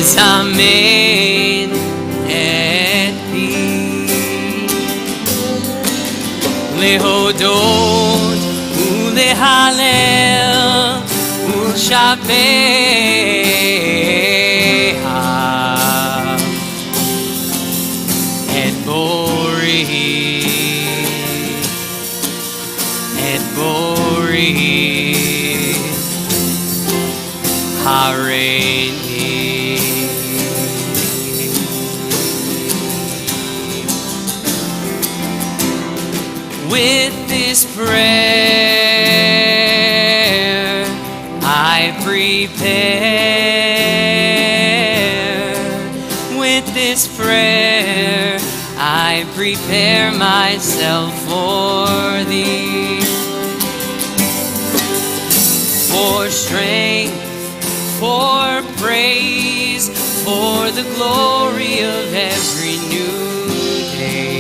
מזמן את פי להודות ולהלל ולשבח את בורי הריני. With this prayer I prepare. With this prayer I prepare myself for thee, for strength, for praise, for the glory of every new day.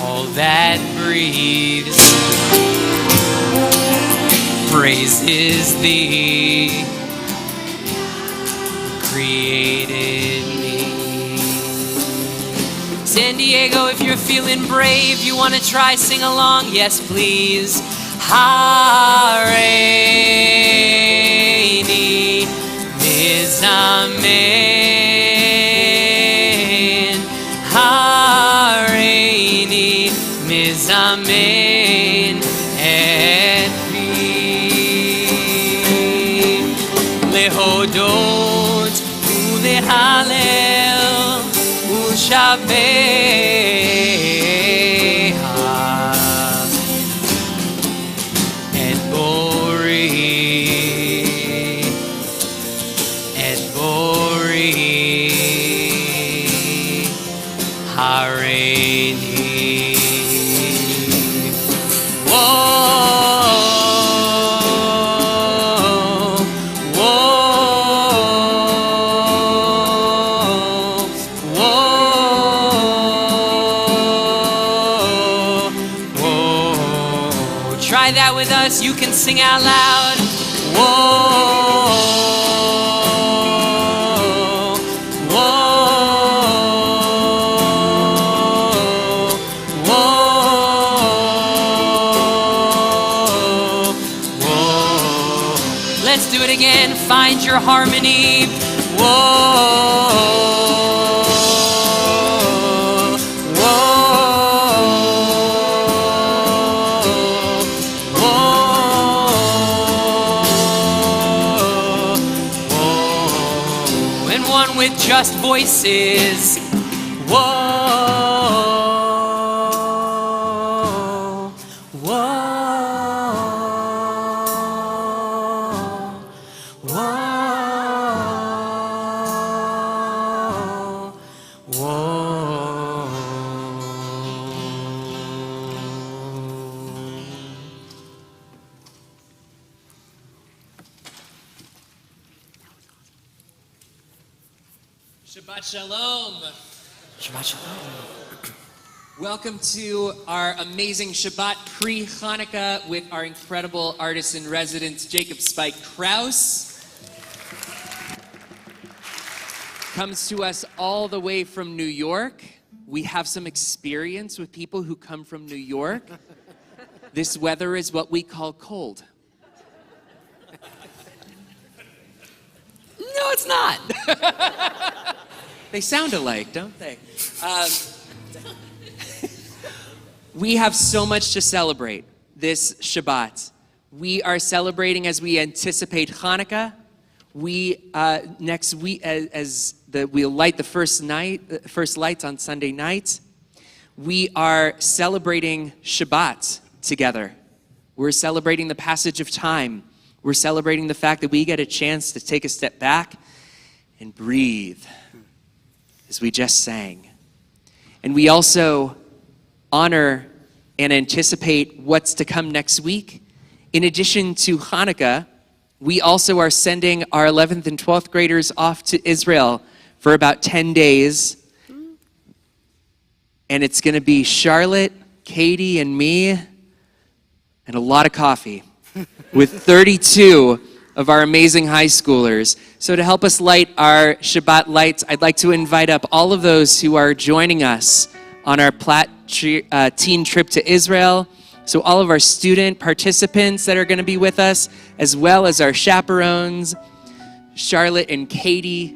All that breathes praises thee, created me. San Diego, if you're feeling brave, you want to try, sing along, yes please. Hareini mizamen, Hareini mizamen et pi lehodot ulehalel ushabeha et bori hareini. Try that with us. You can sing out loud. Whoa, whoa, whoa, whoa. Let's do it again. Find your harmony. Whoa. With just voices. Whoa, whoa, whoa, whoa. Shabbat Shalom. Shabbat Shalom. Welcome to our amazing Shabbat pre-Hanukkah with our incredible artist in residence, Jacob Spike Kraus. Comes to us all the way from New York. We have some experience with people who come from New York. This weather is what we call cold. No, it's not. They sound alike, don't they? We have so much to celebrate this Shabbat. We are celebrating as we anticipate Hanukkah. We next week, we'll light the first lights on Sunday night. We are celebrating Shabbat together. We're celebrating the passage of time. We're celebrating the fact that we get a chance to take a step back and breathe, as we just sang. And we also honor and anticipate what's to come next week. In addition to Hanukkah, we also are sending our 11th and 12th graders off to Israel for about 10 days. And it's going to be Charlotte, Katie, and me, and a lot of coffee with 32 of our amazing high schoolers. So to help us light our Shabbat lights, I'd like to invite up all of those who are joining us on our teen trip to Israel. So all of our student participants that are going to be with us, as well as our chaperones, Charlotte and Katie.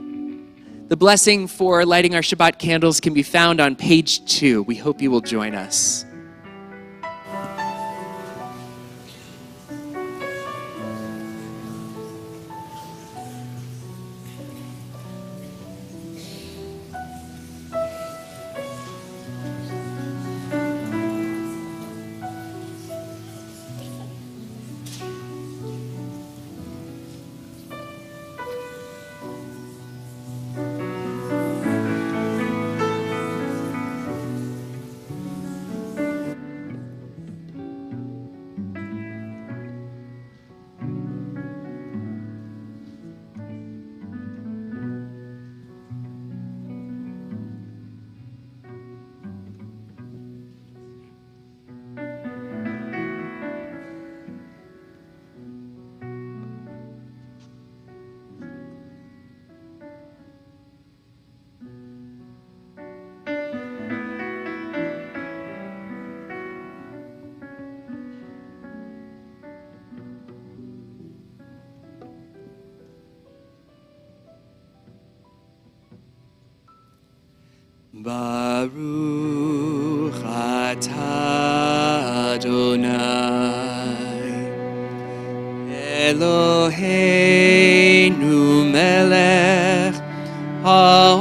The blessing for lighting our Shabbat candles can be found on page 2. We hope you will join us. Baruch atah Adonai Eloheinu melech haolam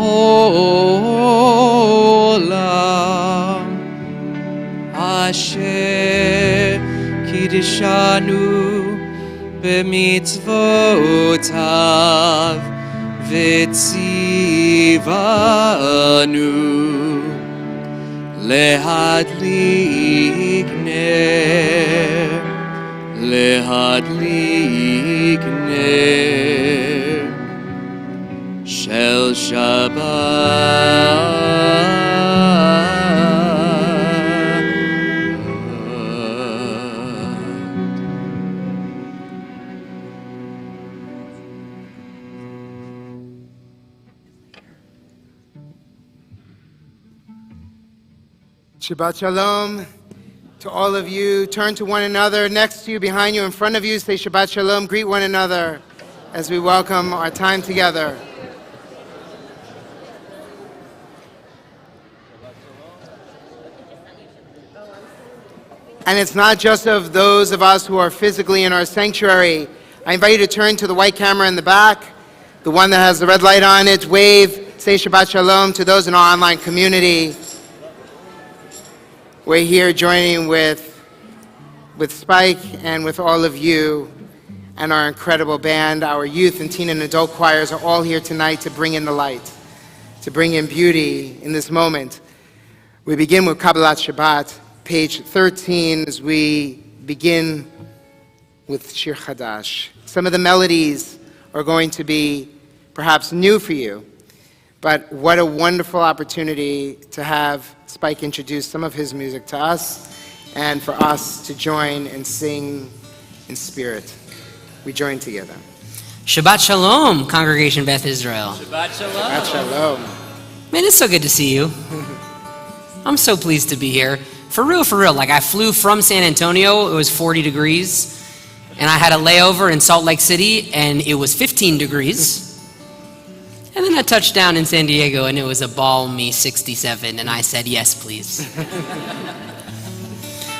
asher kiddishanu b'mitzvotav v'tzivanu lehadlik ner shel Shabbat. Shabbat Shalom to all of you. Turn to one another, next to you, behind you, in front of you. Say Shabbat Shalom. Greet one another as we welcome our time together. And it's not just of those of us who are physically in our sanctuary. I invite you to turn to the white camera in the back, the one that has the red light on it. Wave, say Shabbat Shalom to those in our online community. We're here joining with Spike and with all of you and our incredible band. Our youth and teen and adult choirs are all here tonight to bring in the light, to bring in beauty in this moment. We begin with Kabbalat Shabbat, page 13, as we begin with Shir Chadash. Some of the melodies are going to be perhaps new for you, but what a wonderful opportunity to have Spike introduce some of his music to us and for us to join and sing in spirit. We join together. Shabbat Shalom, Congregation Beth Israel. Shabbat Shalom. Shabbat Shalom. Man, it's so good to see you. I'm so pleased to be here. For real, like I flew from San Antonio, it was 40 degrees, and I had a layover in Salt Lake City, and it was 15 degrees. And then I touched down in San Diego, and it was a balmy 67, and I said, yes, please.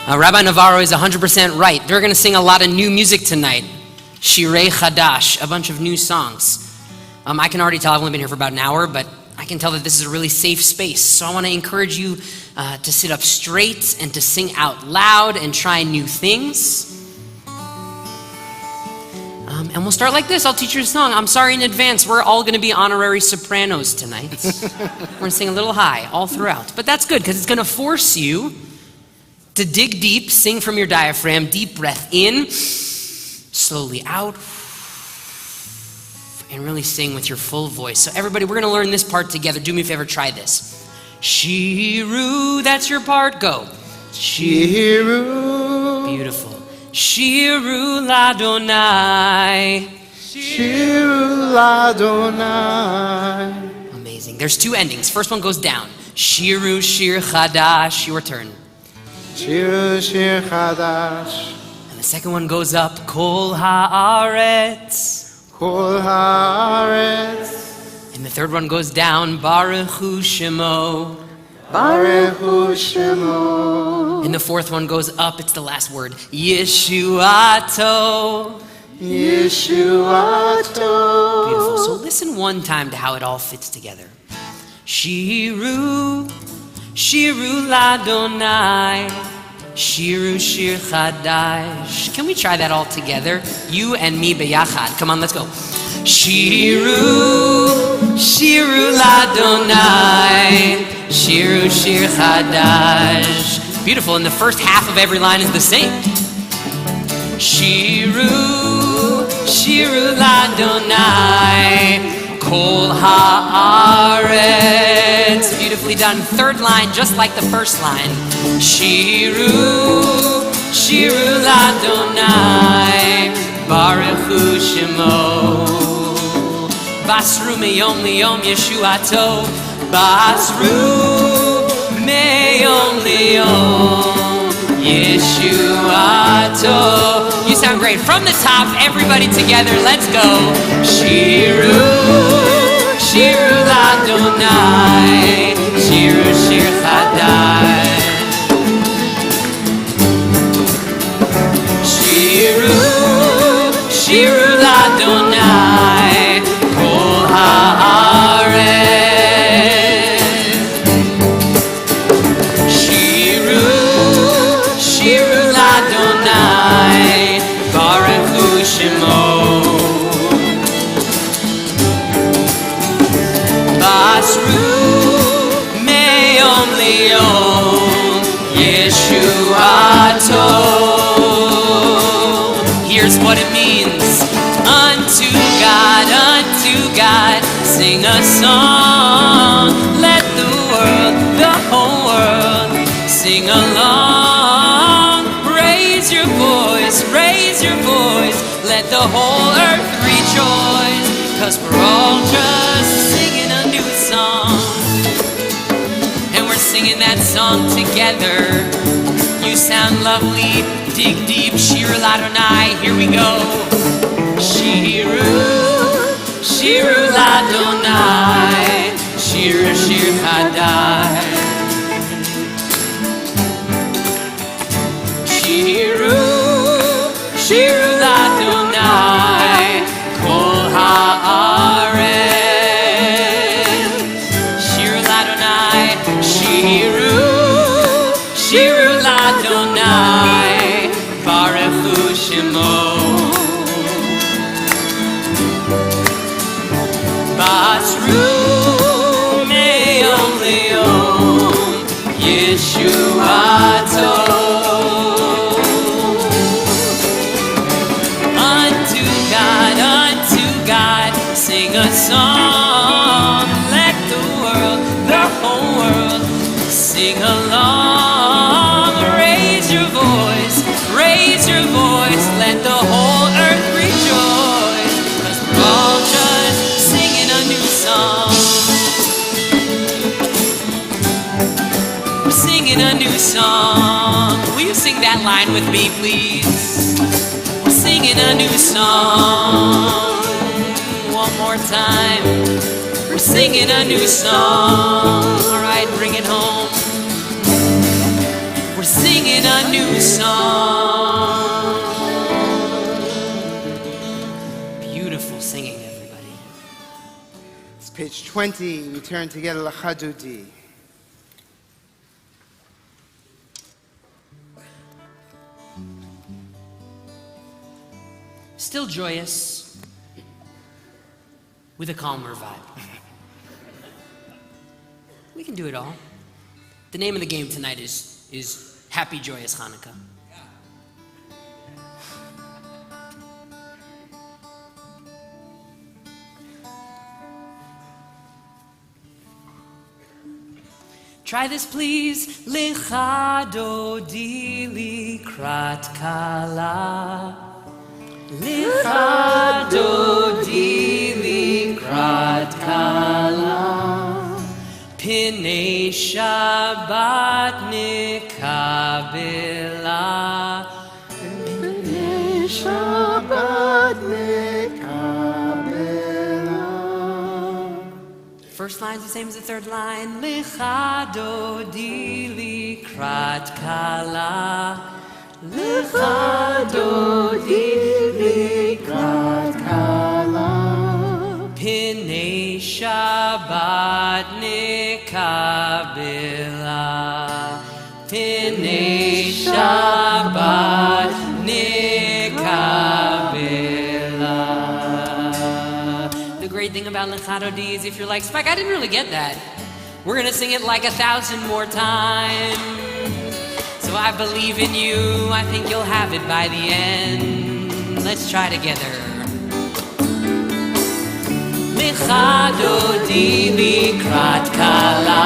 Rabbi Navarro is 100% right. They're going to sing a lot of new music tonight. Shirei Chadash, a bunch of new songs. I can already tell I've only been here for about an hour, but I can tell that this is a really safe space. So I want to encourage you to sit up straight and to sing out loud and try new things. And we'll start like this. I'll teach you a song. I'm sorry in advance. We're all going to be honorary sopranos tonight. We're going to sing a little high all throughout. But that's good because it's going to force you to dig deep, sing from your diaphragm, deep breath in, slowly out, and really sing with your full voice. So everybody, we're going to learn this part together. Do me a favor, try this. Shiru, that's your part. Go. Shiru. Beautiful. Shiru Ladonai. l'Adonai. Amazing. There's two endings. First one goes down. Shiru shir chadash, your turn. Shiru shir chadash. And the second one goes up. Kol haaretz. Kol haaretz. And the third one goes down. Baruch hu shemo. Baruch hu shemo. And the fourth one goes up. It's the last word. Yeshuato. Yeshuato. Beautiful. So listen one time to how it all fits together. Shiru, shiru ladonai, shiru shir chadash. Can we try that all together? You and me beyachad. Come on, let's go. Shiru, shiru ladonai, shiru shir chadash. Beautiful. And the first half of every line is the same. Shiru, shiru ladonai. Kol haaretz. Beautifully done. Third line, just like the first line. Shiru, shiru ladonai, baruch hu shemo. Basru meyom liyom yeshuato. Basru meyom liyom yeshuato. You sound great. From the top, everybody together, let's go. Shiru, shiru ladonai, shiru shir chadash. Shiru, shiru ladonai, kol haaretz. Shiru, shiru ladonai, baruch hu shemo. Basru meyom liyom Yeshuato. Here's what it means. Unto God, sing a song. Let the whole world, sing along. Raise your voice, let the whole earth rejoice. 'Cause we're all just singing a new song. And we're singing that song together. You sound lovely, dig deep, Shir Ladonai, here we go. Shiru, Shiru Ladonai, Shiru Shir Chadash. Shiru, Shiru Ladonai, Kol haaretz. Shiru Ladonai, Shiru, Shiru Ladonai, Baruch hu shemo. Basru meyom liyom Yeshuato. Unto God, sing a song. Let the whole world, sing along. Raise your voice, let the whole earth rejoice. 'Cause we're all just singing a new song. We're singing a new song. Will you sing that line with me, please? We're singing a new song. One more time. We're singing a new song. All right, bring it home. We're singing a new song. Beautiful singing, everybody. It's page 20. We turn together L'Chadudi. Still joyous, with a calmer vibe. We can do it all. The name of the game tonight is Happy Joyous Hanukkah. Try this, please. Lichadodi likrat kala. Lichadodi Shabbat nikabela. Shabbat nekabela. First line's the same as the third line. Lecha dodi likrat kala. Lecha dodi likrat kala. Pinei Shabbat nikabela. Pinei Shabbat nikabela. The great thing about Lecha Dodi is if you're like, Spike, I didn't really get that. We're gonna sing it like 1,000 more times. So I believe in you, I think you'll have it by the end. Let's try together. Lecha Dodi likrat kala,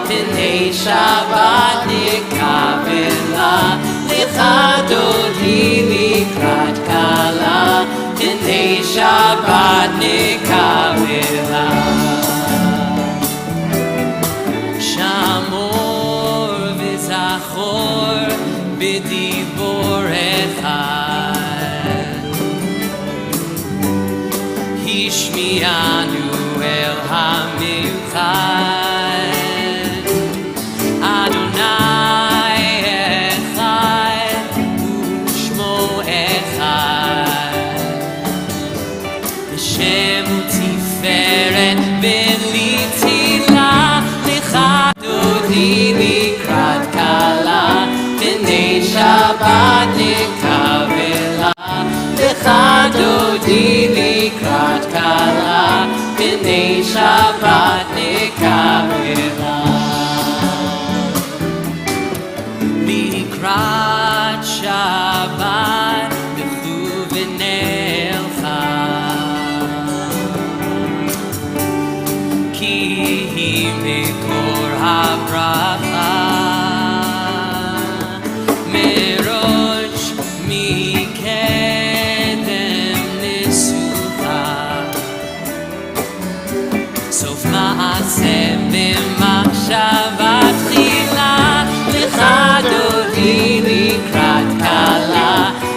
Pinei Shabbat nikabela. Lecha Dodi likrat kala, Pinei Shabbat nikabela. Shamor v'zachor b'dibor echad, Hishmianu el hamiuchad. Adonai echad u'shmo echad, Hashem u'tiferet v'litila. Lecha Dodi likrat kala, Pinei Shabbat nikabela. Lecha Dodi likrat kala, Pinei Shabbat nikabela. Likrat Shabbat b'chuvinelcha, ki hi mikor habracha. Merosh mikedem nisucha, sof ma'aseh b'machshavat chila. Lecha Dodi likrat kala,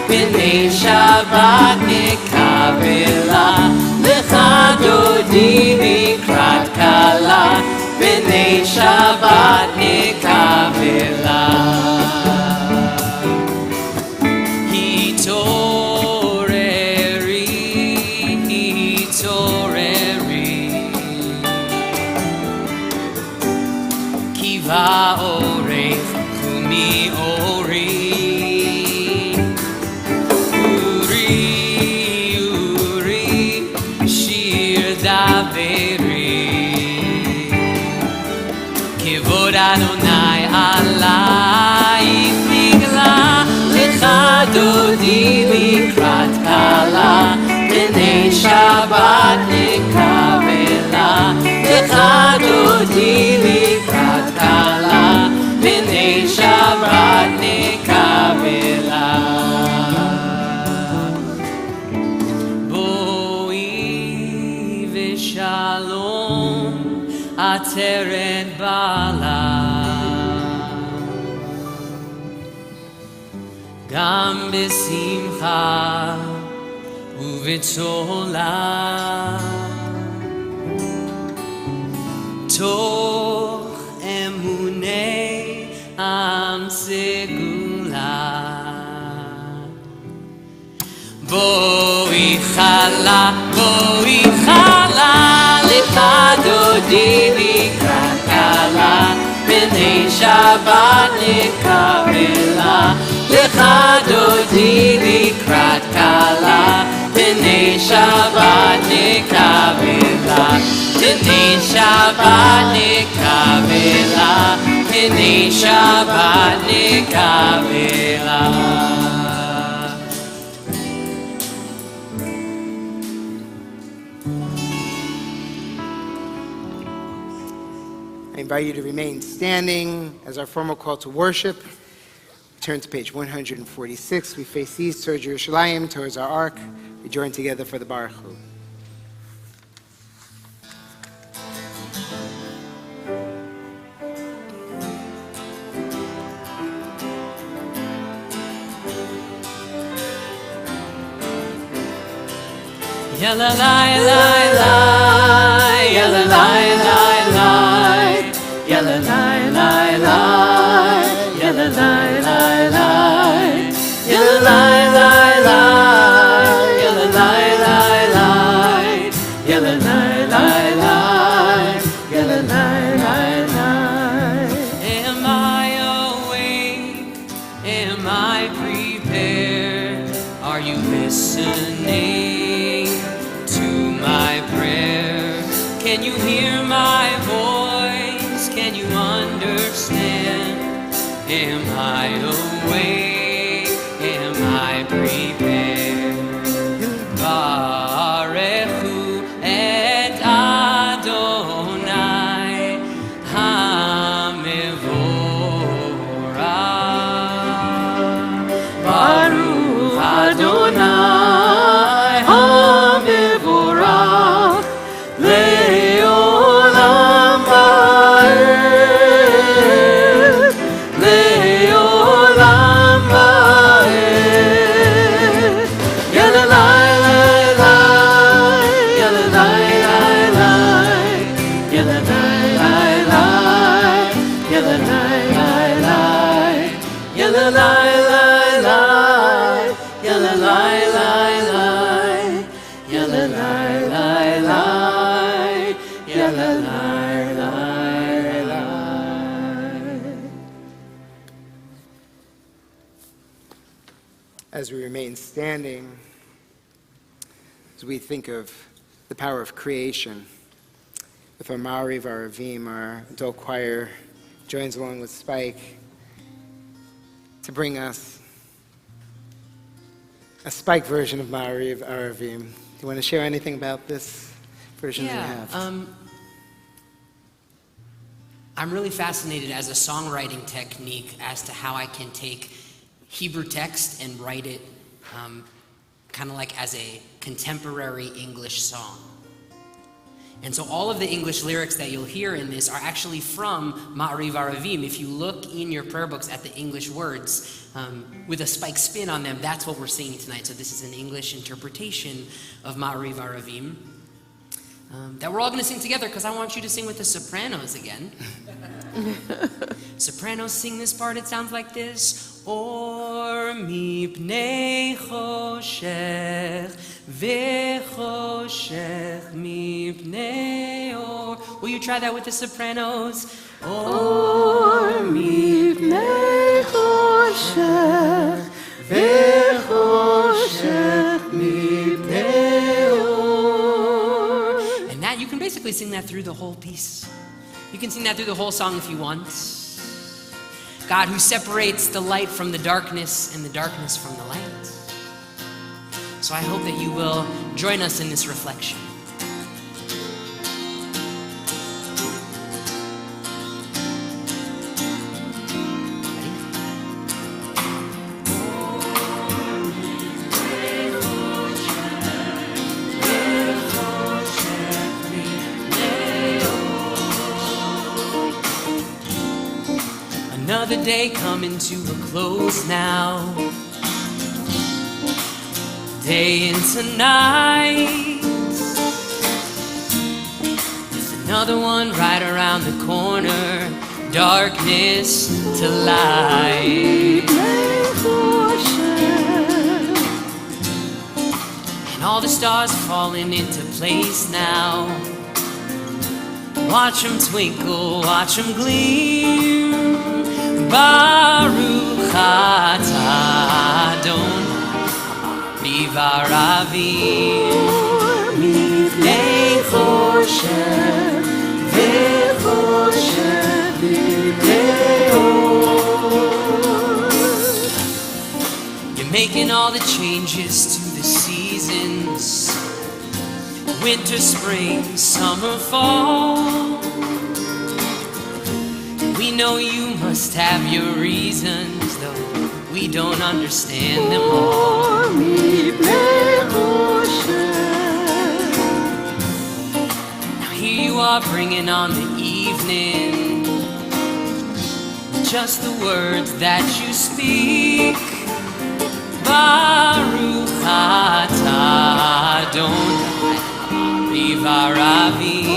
Pinei Shabbat nikabela. Lecha Dodi likrat kala, Pinei Shabbat nikabela. Hitoreri, hitoreri, kiva orech kumi ori. Uri, uri, shir daveri, kivod Adonai alayich nigla. Lecha Dodi likrat kala, Pinei Shabbat nikabela. Lecha Dodi likrat kala, Pinei Shabbat nikabela. Boi v'shalom ateret bala, gam b'simcha u'v'tzola. Toch emunei am segula. Boi chala, Lecha Dodi likrat kala, Pinei Shabbat nikabela. Lecha Dodi likrat kala, Pinei Shabbat nikabela. Pinei Shabbat nikabela. Pinei Shabbat nikabela. I invite you to remain standing as our formal call to worship. Turn to page 146. We face east towards Yerushalayim, towards our ark. We join together for the Baruch Hu. Yalla lai lai lai, yalla lai lai lai, yalla lai lai lai, yalla lai lai lai, yalla lai lai lai, yalla lai lai lai, yalla lai lai lai, yalla lai lai lai. Am I awake? Am I prepared? Are you listening to my prayer? Can you hear my voice? Can you understand? Am I awake? Am I prepared? Barechu et Adonai HaMevorach. Baruch Adonai HaMevorach le'olam va'ed, le'olam va'ed. Yalla lai lai lai, yalla lai lai lai, yalla lai lai lai, yalla lai lai lai, yalla lai lai lai, yalla lai lai lai, yalla lai lai lai, yalla lai lai lai. As we remain standing, as we think of the power of creation, with our Ma'ariv, our Avim, our adult choir joins along with Spike to bring us a Spike version of Ma'ariv, our Avim. Do you want to share anything about this version that we have? I'm really fascinated as a songwriting technique as to how I can take Hebrew text and write it kind of like as a contemporary English song. And so all of the English lyrics that you'll hear in this are actually from Ma'ariv Aravim. If you look in your prayer books at the English words with a Spike spin on them, that's what we're singing tonight. So this is an English interpretation of Ma'ariv Aravim that we're all going to sing together because I want you to sing with the sopranos again. Sopranos sing this part. It sounds like this. Or mipnei choshech vechoshech mipnei or. Will you try that with the sopranos? Or mipnei choshech vechoshech mipnei or. And that you can basically sing that through the whole piece. You can sing that through the whole song if you want. God who separates the light from the darkness and the darkness from the light. So I hope that you will join us in this reflection. Another day coming to a close now. Day into night. There's another one right around the corner. Darkness to light. And all the stars falling into place now. Watch them twinkle, watch them gleam. Baruch atah Adonai Rivaravim Mipnei choshech vechoshech mipnei or. You're making all the changes to the seasons. Winter, spring, summer, fall. We know you must have your reasons, though we don't understand them all. Now here you are bringing on the evening, just the words that you speak. Baruch atah Adonai Aravim.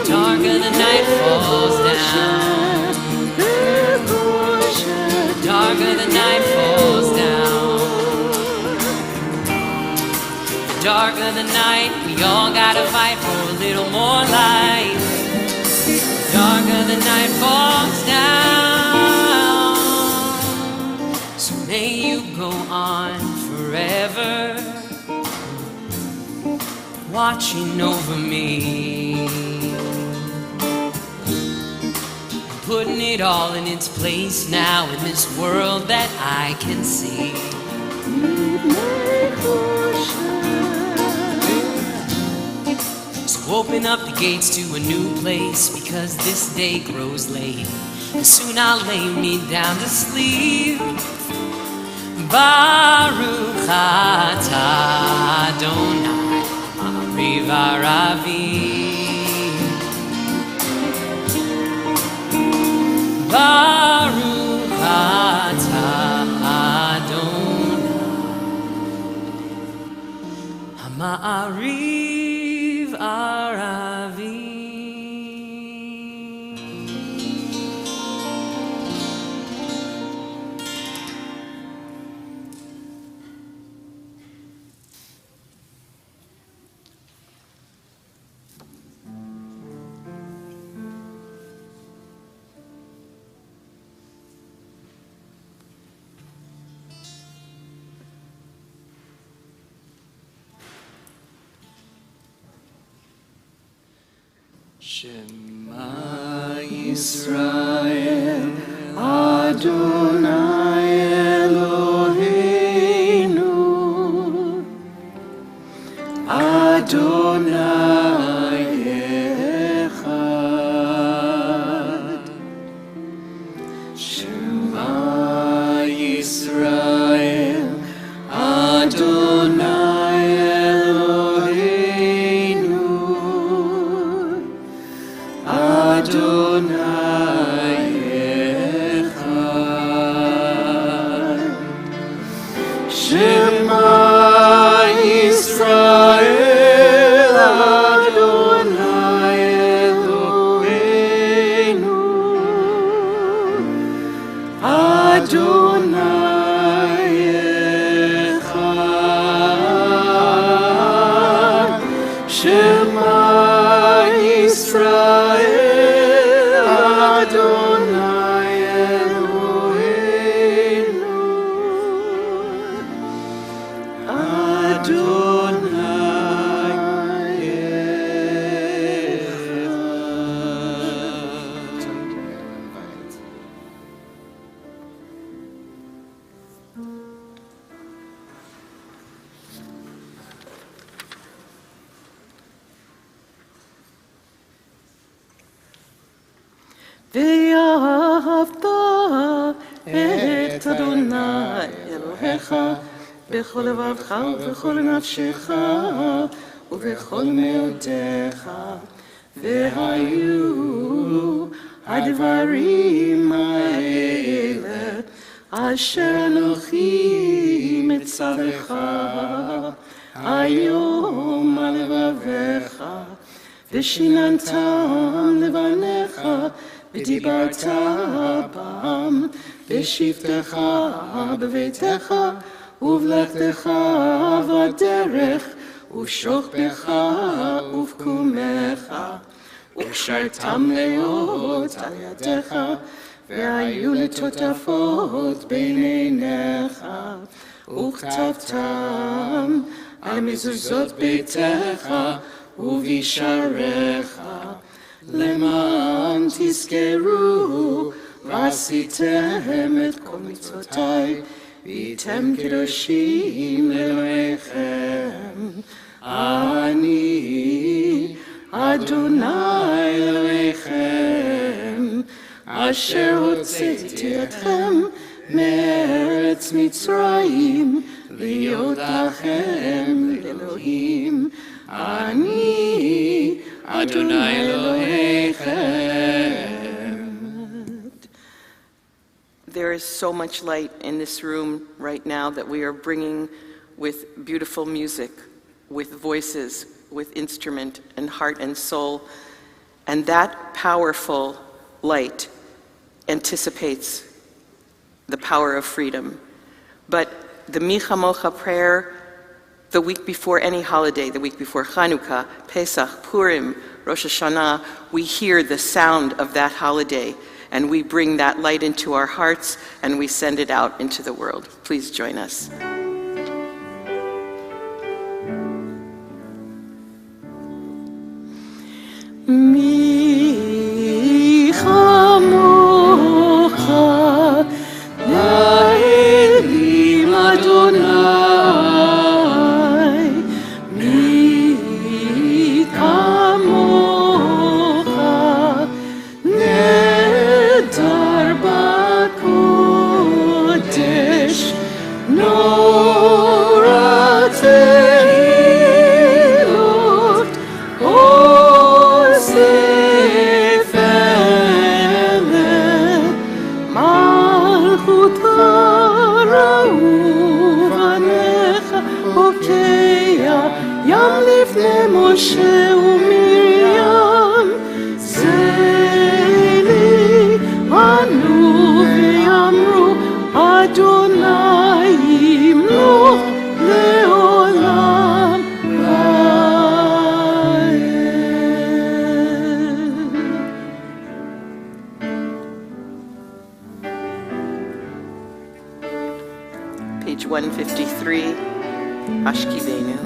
Darker the night falls down. Darker the night falls down. Darker the night, we all gotta fight for a little more light. Darker the night falls down. So may you go on forever, watching over me, putting it all in its place now in this world that I can see. So open up the gates to a new place, because this day grows late, and soon I'll lay me down to sleep. Baruch atah Adonai Ariv Aravim. Baruch atah Adonai Ha'ma'ariv Aravim. Shema Yisrael, Adonai Eloheinu, Adonai Echad. Shema Yisrael, Adonai Eloheinu, Adonai Echad. Shema Yisrael, Adonai Eloheinu, Adonai Echad. Shema Yisrael, Adonai Eloheinu, Adonai Echad. ואהבת את אדוני אלוהיך בכל לבבך ובכל נפשך ובכל מאודך. והיו הדברים האלה אשר אנוכי מצווך היום על לבביך, ושיננתם לבניך ודיברת בם בשבתך בביתך ובלכתך בדרך ובשוכבך ובקומך, וקשרתם להיות על ידיך והיו לטוטפות בין עיניך, וכתבתם על מזוזות ביתך ובשעריך, למען תזכרו ועשיתם את כל מצוותיי והייתם קדושים לאלוהיכם. אני אדוני אלוהיכם אשר הוצאתי אתכם מארץ מצרים להיות לכם לאלוהים. אני אדוני אלוהיכם. there is so much light in this room right now that we are bringing with beautiful music, with voices, with instrument and heart and soul. And that powerful light anticipates the power of freedom. But the Mi Chamocha prayer, the week before any holiday, the week before Hanukkah, Pesach, Purim, Rosh Hashanah, we hear the sound of that holiday, and we bring that light into our hearts, and we send it out into the world. Please join us. Mi chamocha la'elim Adonai, mi kamocha nedar b'kodesh nora tehilot Moshe u'Miriam, Zeli anu v'yamru Adonai yimloch le'olam va'ed. Page 153, Ashkivenu.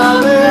Hallelujah.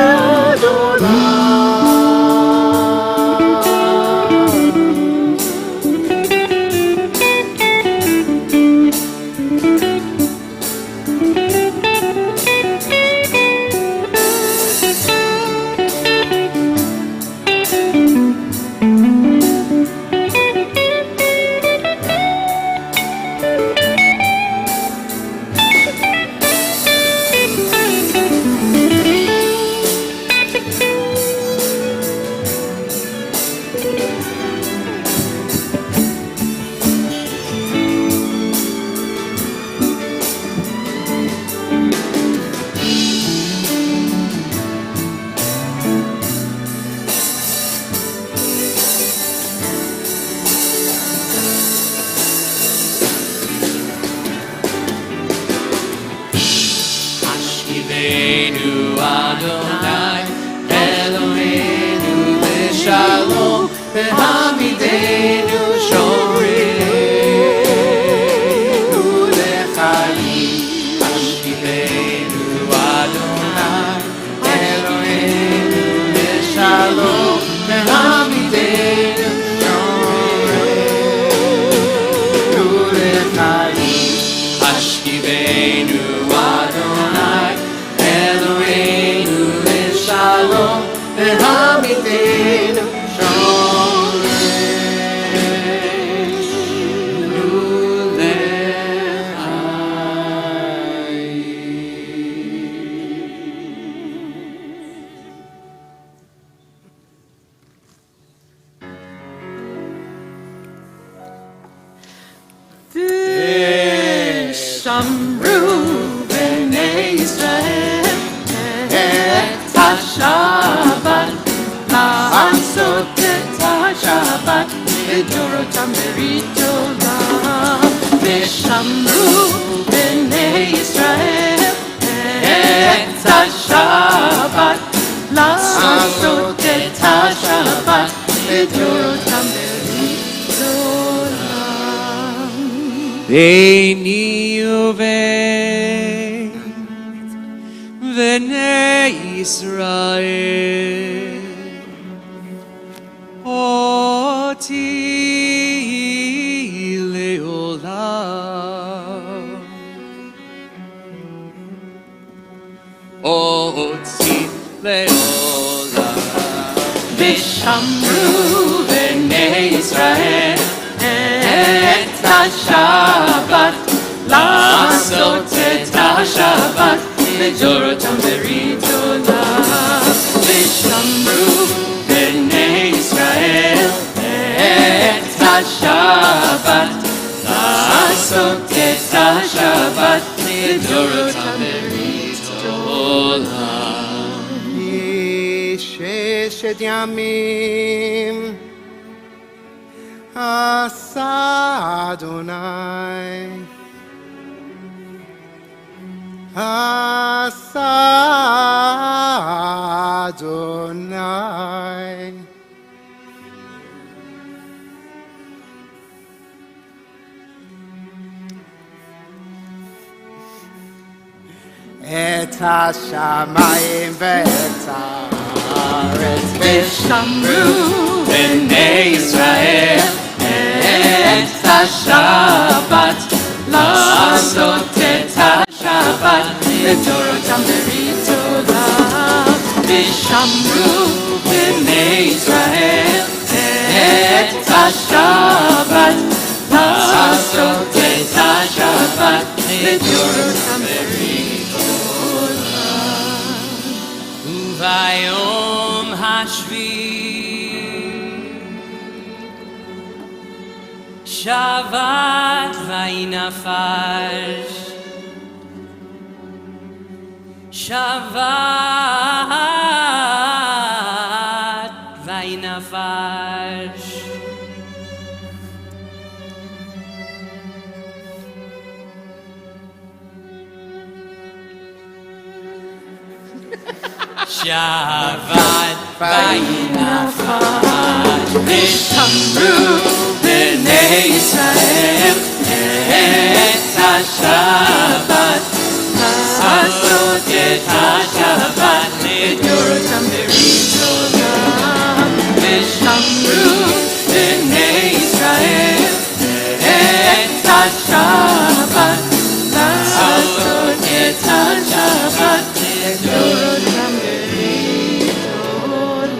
ושמרו בני ישראל את השבת, לעשות את השבת לדורותם ברית עולם. ושמרו בני ישראל את השבת, לעשות את השבת לדורותם ברית עולם. ביני ובין בני ישראל אותי לעולם, אותי לעולם. ושמרו בני ישראל את השבת, לעשות את השבת לדורותם ברית עולם. ושמרו בני ישראל את השבת, לעשות את השבת לדורותם ברית עולם. ששת ימים עשה אדוני, עשה אדוני. את השמיים ואת הארץ. ושמרו בני ישראל את השבת, לעשות את השבת לדורותם ברית עולם. ושמרו בני ישראל את השבת, לעשות את השבת לדורותם ברית עולם. וביום השביעי שבת וינפש, שבת וינפש. שבת וינפש. ושמרו בני ישראל את השבת, לעשות את השבת לדורותם ברית עולם. ושמרו בני ישראל את השבת, לעשות את השבת לדורותם ברית עולם.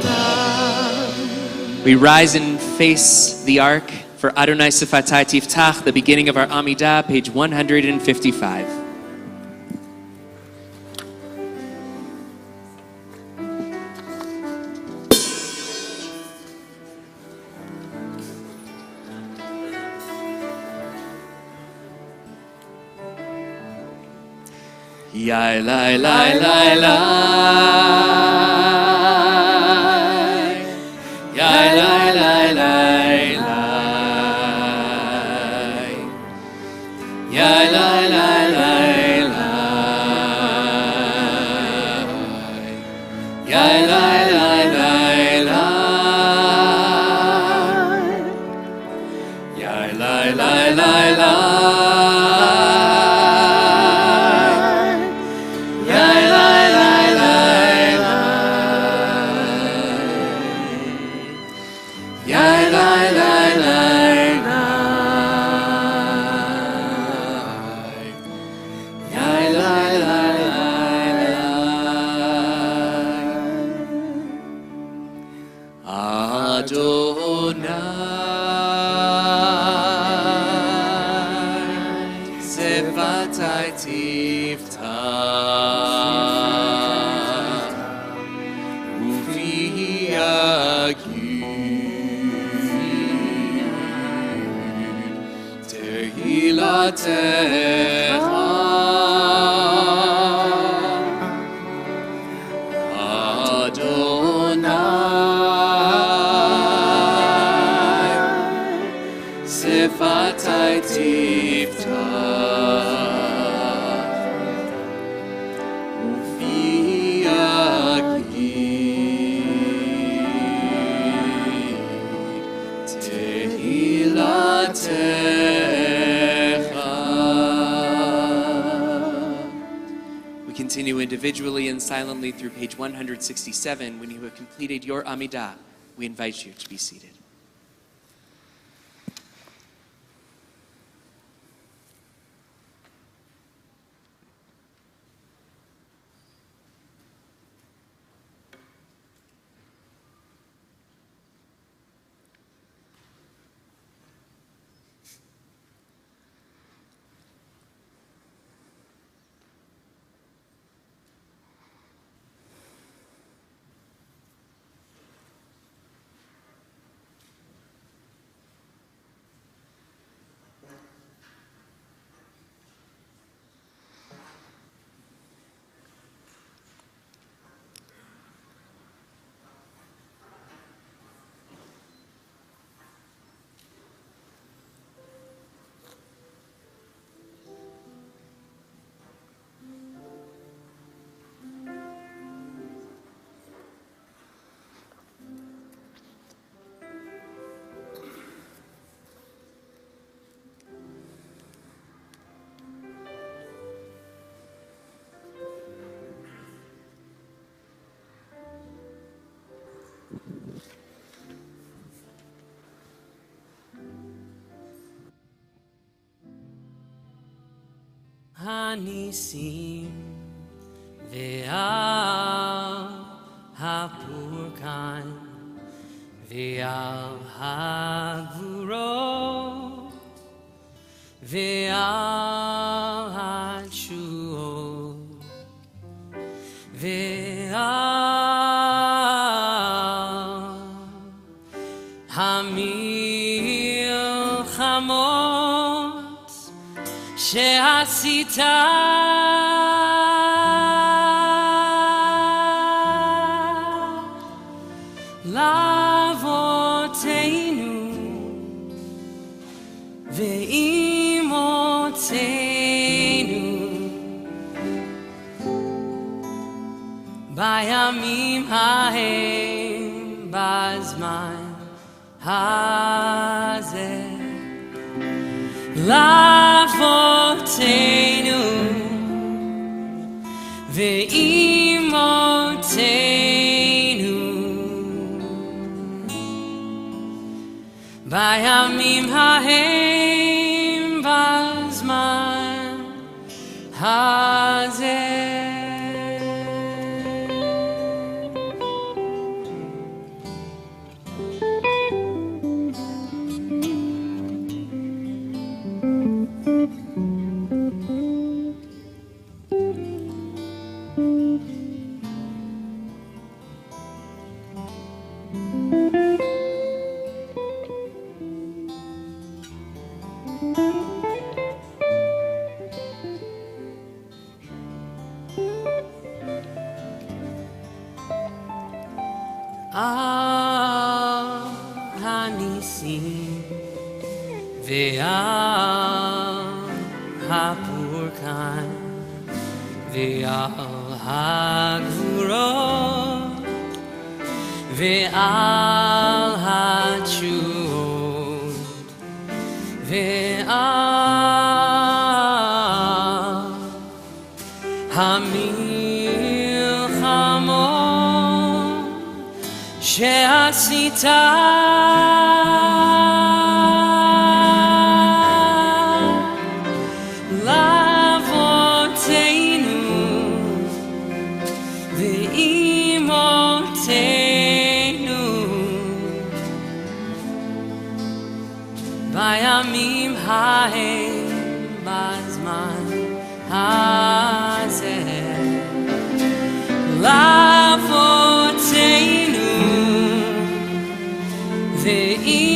We rise and face the ark for Adonai Sifatai Tiftach, the beginning of our Amida, page 155. Ya la la la la, ya la la la la, ya la la la la, ya la la la la, ya la la la la. Tehillah Sifatai tiftach ufi agid tehilatecha. We continue individually and silently through page 167. When you have completed your Amida, we invite you to be seated. הניסים ועל הפורקן ועל הגבורות ועל התשועות ועל המלחמות שעשית לאבותינו ואימותינו בימים ההם בזמן הזה לאבותינו ואימותינו בימים ההם בזמן הזה. על הניסים ועל הפורקן ועל הגבורות ועל התשועות ועל המלחמות שעשית לאבותינו ואימותינו בימים ההם בזמן הזה לאבותינו ואימותינו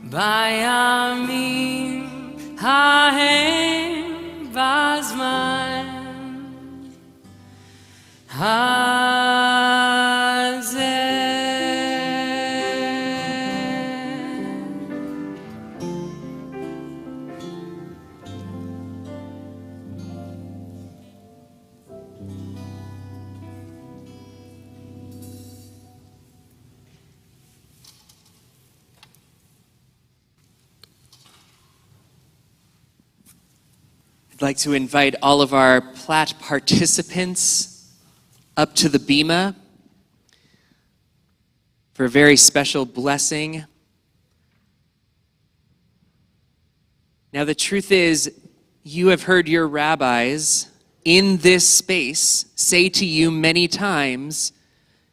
בימים ההם בזמן הזה. like to invite all of our Platt participants up to the bima for a very special blessing. Now, the truth is, you have heard your rabbis in this space say to you many times,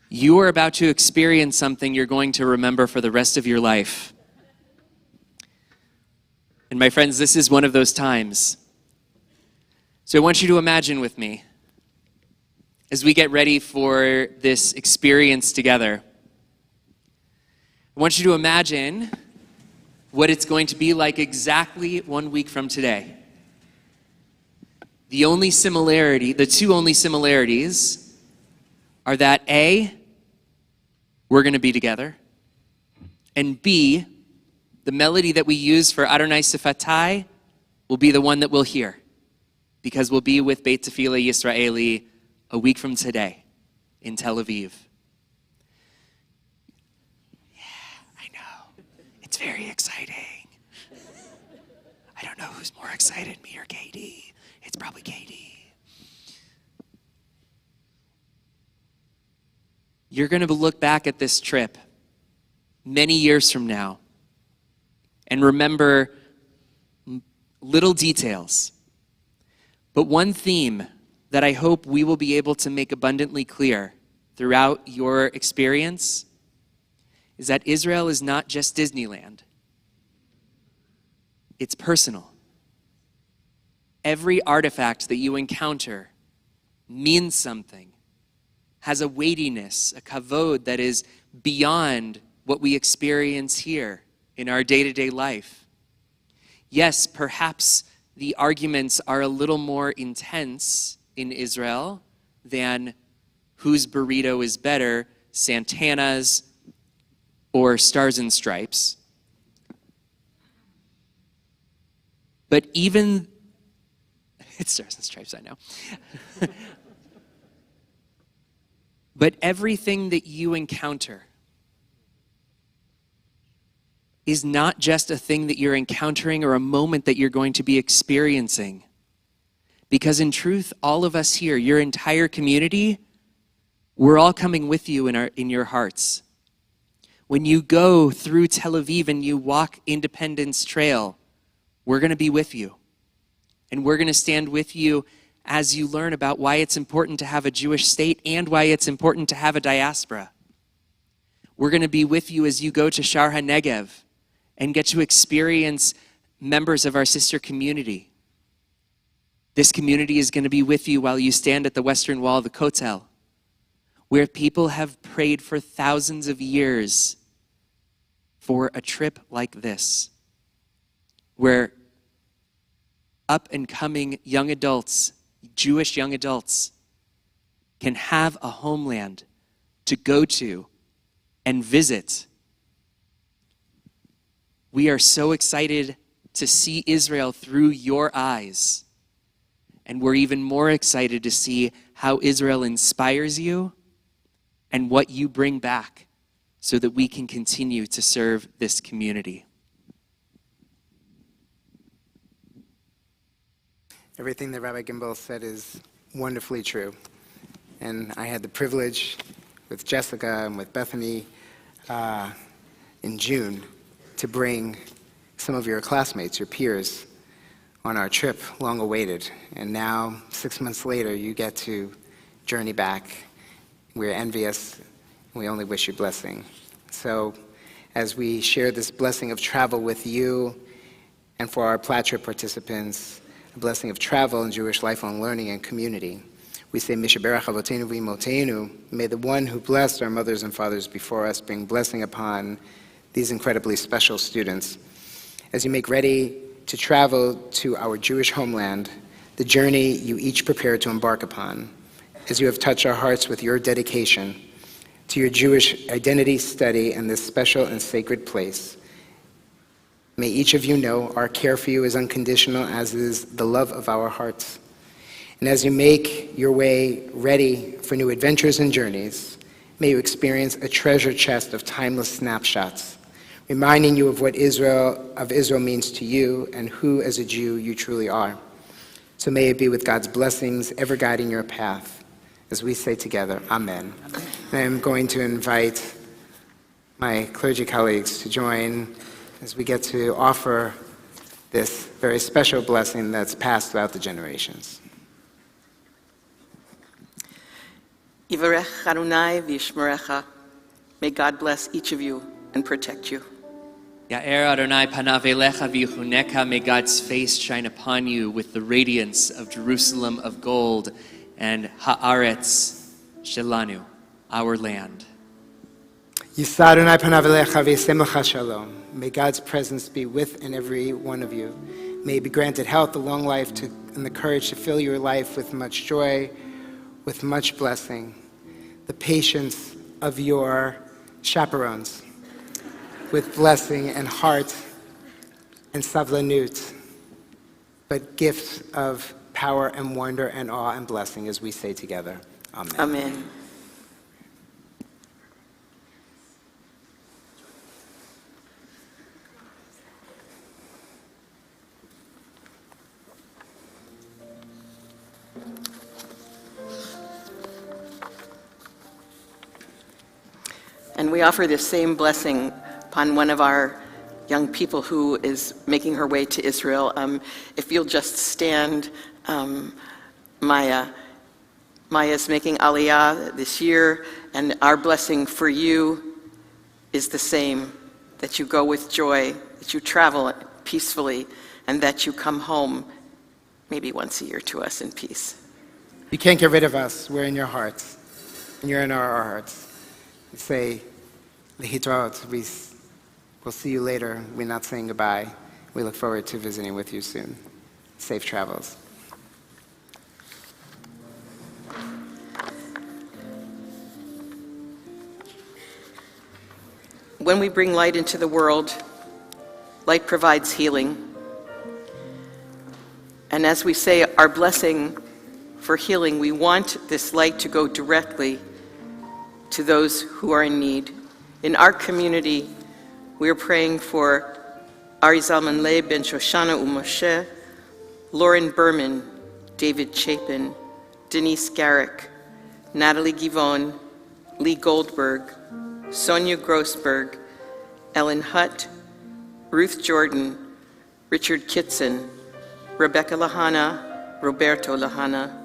you are about to experience something you're going to remember for the rest of your life. And my friends, this is one of those times. So I want you to imagine with me, as we get ready for this experience together, I want you to imagine what it's going to be like exactly 1 week from today. The two only similarities are that A, we're going to be together, and B, the melody that we use for Adonai Sifatai will be the one that we'll hear, because we'll be with Beit Tefillah Yisraeli a week from today in Tel Aviv. Yeah, I know. It's very exciting. I don't know who's more excited, me or Katie. It's probably Katie. You're going to look back at this trip many years from now and remember little details. But one theme that I hope we will be able to make abundantly clear throughout your experience is that Israel is not just Disneyland. It's personal. Every artifact that you encounter means something, has a weightiness, a kavod that is beyond what we experience here in our day-to-day life. Yes, perhaps the arguments are a little more intense in Israel than whose burrito is better, Santana's or Stars and Stripes. But even, it's Stars and Stripes, I know. But everything that you encounter is not just a thing that you're encountering or a moment that you're going to be experiencing. Because in truth, all of us here, your entire community, we're all coming with you in your hearts. When you go through Tel Aviv and you walk Independence Trail, we're going to be with you. And we're going to stand with you as you learn about why it's important to have a Jewish state and why it's important to have a diaspora. We're going to be with you as you go to Shar HaNegev and get to experience members of our sister community. This community is going to be with you while you stand at the western wall of the Kotel, where people have prayed for thousands of years for a trip like this, where up-and-coming young adults, Jewish young adults, can have a homeland to go to and visit. We are so excited to see Israel through your eyes. And we're even more excited to see how Israel inspires you and what you bring back so that we can continue to serve this community. Everything that Rabbi Gimbel said is wonderfully true. And I had the privilege with Jessica and with Bethany in June to bring some of your classmates, your peers, on our trip, long awaited. And now, 6 months later, you get to journey back. We're envious, and we only wish you blessing. So as we share this blessing of travel with you, and for our Platt trip participants, a blessing of travel and Jewish lifelong learning and community, we say, Mishaberach Avotenu v'Imotenu, may the one who blessed our mothers and fathers before us bring blessing upon these incredibly special students. As you make ready to travel to our Jewish homeland, the journey you each prepare to embark upon, as you have touched our hearts with your dedication to your Jewish identity study in this special and sacred place, may each of you know our care for you is unconditional, as is the love of our hearts. And as you make your way ready for new adventures and journeys, may you experience a treasure chest of timeless snapshots, reminding you of what Israel means to you and who, as a Jew, you truly are. So may it be with God's blessings ever guiding your path. As we say together, Amen. And I'm going to invite my clergy colleagues to join as we get to offer this very special blessing that's passed throughout the generations. Yivarech Adonai v'yishmerecha. May God bless each of you and protect you. Ya'er Adonai panav elecha v'yichunecha. May God's face shine upon you with the radiance of Jerusalem of gold and haaretz shelanu, our land. Yisa Adonai panav elecha v'yisemecha shalom. May God's presence be with and every one of you. May you be granted health, a long life, and the courage to fill your life with much joy, with much blessing. The patience of your chaperones, with blessing and heart and savlanut, but gifts of power and wonder and awe and blessing as we say together, Amen. Amen. And we offer this same blessing upon one of our young people who is making her way to Israel. If you'll just stand, Maya's making Aliyah this year, and our blessing for you is the same, that you go with joy, that you travel peacefully, and that you come home maybe once a year to us in peace. You can't get rid of us. We're in your hearts, and you're in our hearts. We say, Lehitraot, we'll see you later. We're not saying goodbye. We look forward to visiting with you soon. Safe travels. When we bring light into the world, light provides healing. And as we say our blessing for healing, we want this light to go directly to those who are in need. In our community, we are praying for Ari Zalman Leib ben Shoshana Umoshe, Lauren Berman, David Chapin, Denise Garrick, Natalie Givon, Lee Goldberg, Sonia Grossberg, Ellen Hutt, Ruth Jordan, Richard Kitson, Rebecca Lahana, Roberto Lahana,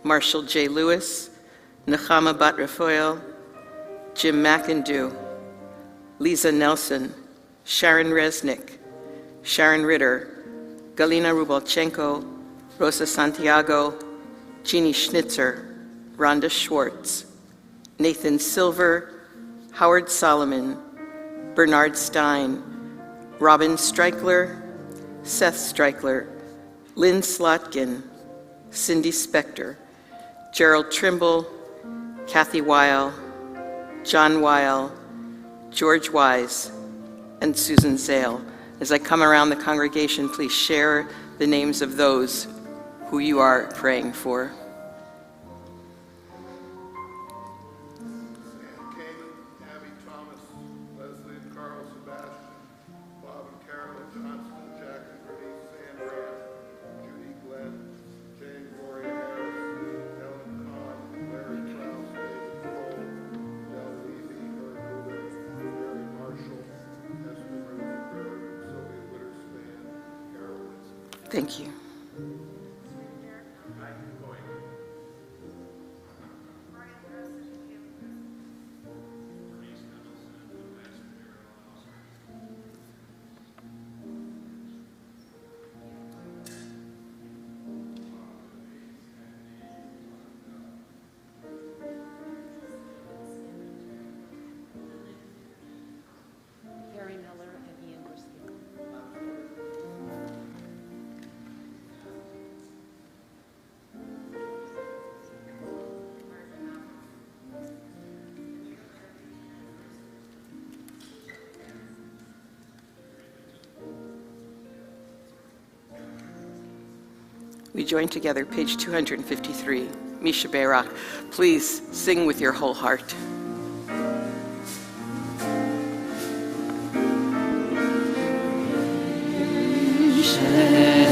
Marshall J. Lewis, Nechama Bat Rafael, Jim McIndoe, Lisa Nelson, Sharon Resnick, Sharon Ritter, Galina Rubalchenko, Rosa Santiago, Jeannie Schnitzer, Rhonda Schwartz, Nathan Silver, Howard Solomon, Bernard Stein, Robin Streichler, Seth Streichler, Lynn Slotkin, Cindy Spector, Gerald Trimble, Kathy Weil, John Weil, George Wise, and Susan Zale. As I come around the congregation, please share the names of those who you are praying for. Abby Thomas, Leslie and Carl Sebastian, Bob and Carolyn Johnston, Jack and Bernice Sandran, Judy Glenn, Jane Gloria Harris, Ellen Kahn, Larry Kraus, David Cole, Del Levy, Herb Ruben, Mary Marshall, Esther Rosenberg, Sylvia Witterspan, Carol Winston. Thank you. Harry Miller and Ian Briscoe. We join together, page 253, Misha Berak. Please sing with your whole heart. Shebeh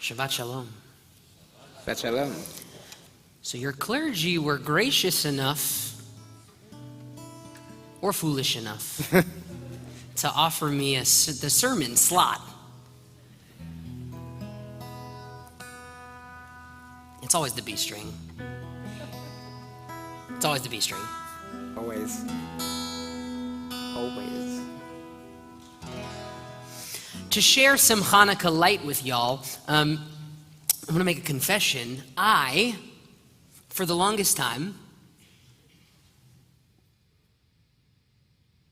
Shabbat Shalom. Shabbat Shalom. So your clergy were gracious enough, or foolish enough, to offer me the sermon slot. It's always the B string. It's always the B string. Always. Always. To share some Hanukkah light with y'all, I'm going to make a confession. I, for the longest time,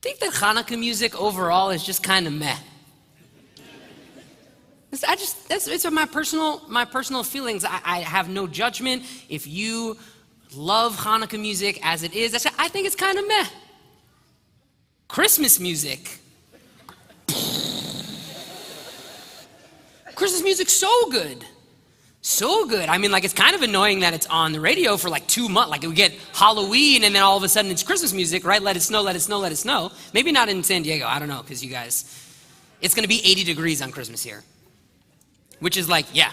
think that Hanukkah music overall is just kind of meh. It's my personal feelings. I have no judgment. If you love Hanukkah music as it is, I think it's kind of meh. Christmas music. Christmas music's so good. So good. I mean, like, it's kind of annoying that it's on the radio for like 2 months. Like, we get Halloween and then all of a sudden it's Christmas music, right? Let it snow, let it snow, let it snow. Maybe not in San Diego. I don't know, because you guys, it's going to be 80 degrees on Christmas here. Which is like, yeah,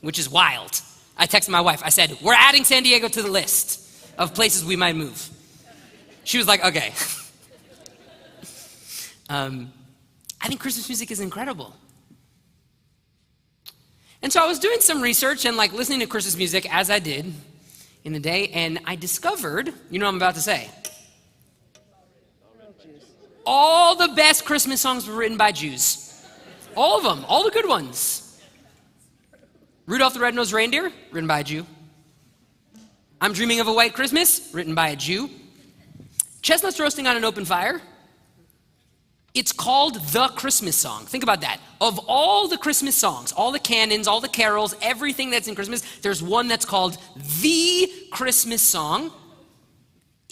which is wild. I texted my wife. I said, we're adding San Diego to the list of places we might move. She was like, okay. I think Christmas music is incredible. And so I was doing some research and like listening to Christmas music as I did in the day, and I discovered, you know what I'm about to say? All the best Christmas songs were written by Jews. All of them, all the good ones. Rudolph the Red-Nosed Reindeer, written by a Jew. I'm Dreaming of a White Christmas, written by a Jew. Chestnuts Roasting on an Open Fire. It's called the Christmas song. Think about that. Of all the Christmas songs, all the canons, all the carols, everything that's in Christmas, there's one that's called the Christmas song.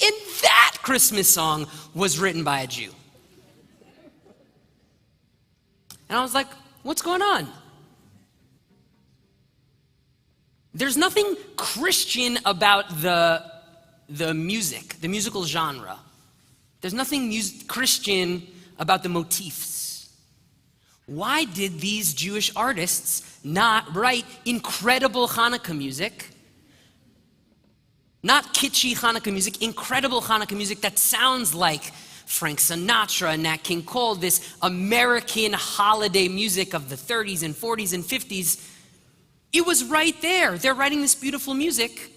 And that Christmas song was written by a Jew. And I was like, what's going on? There's nothing Christian about the music, the musical genre. There's nothing Christian about the motifs. Why did these Jewish artists not write incredible Hanukkah music? Not kitschy Hanukkah music, incredible Hanukkah music that sounds like Frank Sinatra and Nat King Cole, this American holiday music of the 30s and 40s and 50s. It was right there. They're writing this beautiful music.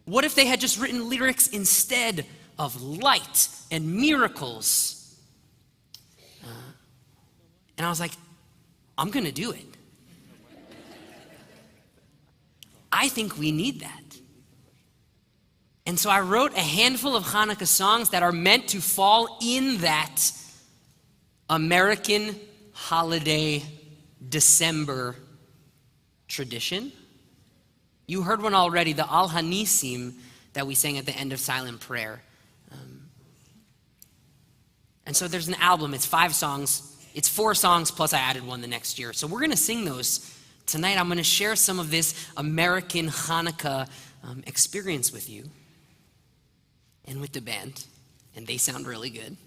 What if they had just written lyrics instead of light and miracles? And I was like, I'm going to do it. I think we need that. And so I wrote a handful of Hanukkah songs that are meant to fall in that American holiday December tradition. You heard one already, the Al Hanisim that we sang at the end of silent prayer. And so there's an album, it's 5 songs. It's 4 songs, plus I added one the next year. So we're going to sing those tonight. I'm going to share some of this American Hanukkah experience with you and with the band. And they sound really good.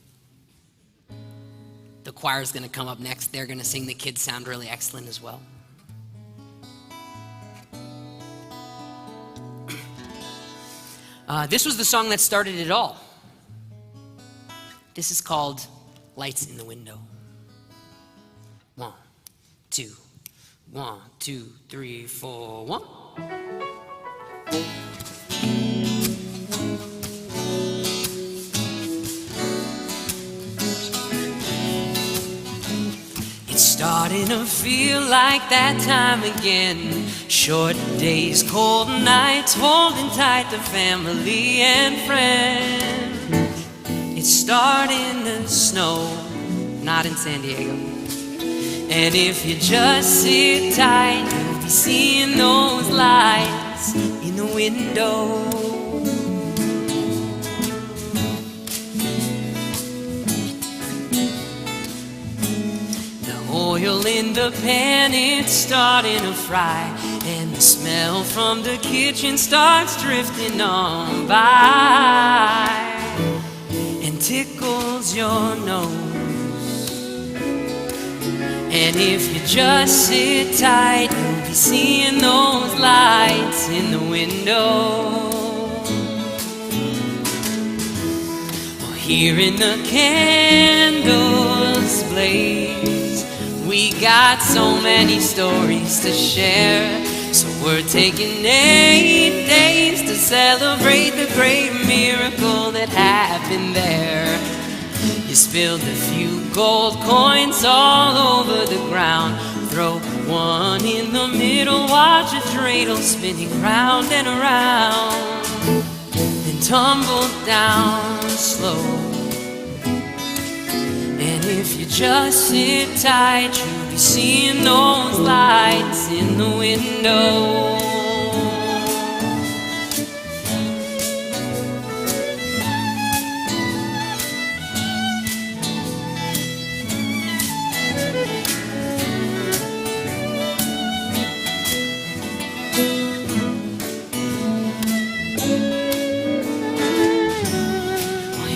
The choir's going to come up next. They're going to sing. The kids sound really excellent as well. This was the song that started it all. This is called Lights in the Window. 1, 2, 1, 2, 3, 4, 1. It's starting to feel like that time again. Short days, cold nights, holding tight to family and friends. It's starting to snow, not in San Diego. And if you just sit tight, you'll be seeing those lights in the window. The oil in the pan, it's starting to fry, and the smell from the kitchen starts drifting on by and tickles your nose. And if you just sit tight, you'll be seeing those lights in the window. Or hearing the candles blaze. We got so many stories to share. So we're taking 8 days to celebrate the great miracle that happened there. You spilled a few gold coins all over the ground. Throw one in the middle, watch a dreidel spinning round and around. Then tumble down slow. And if you just sit tight, you'll be seeing those lights in the window.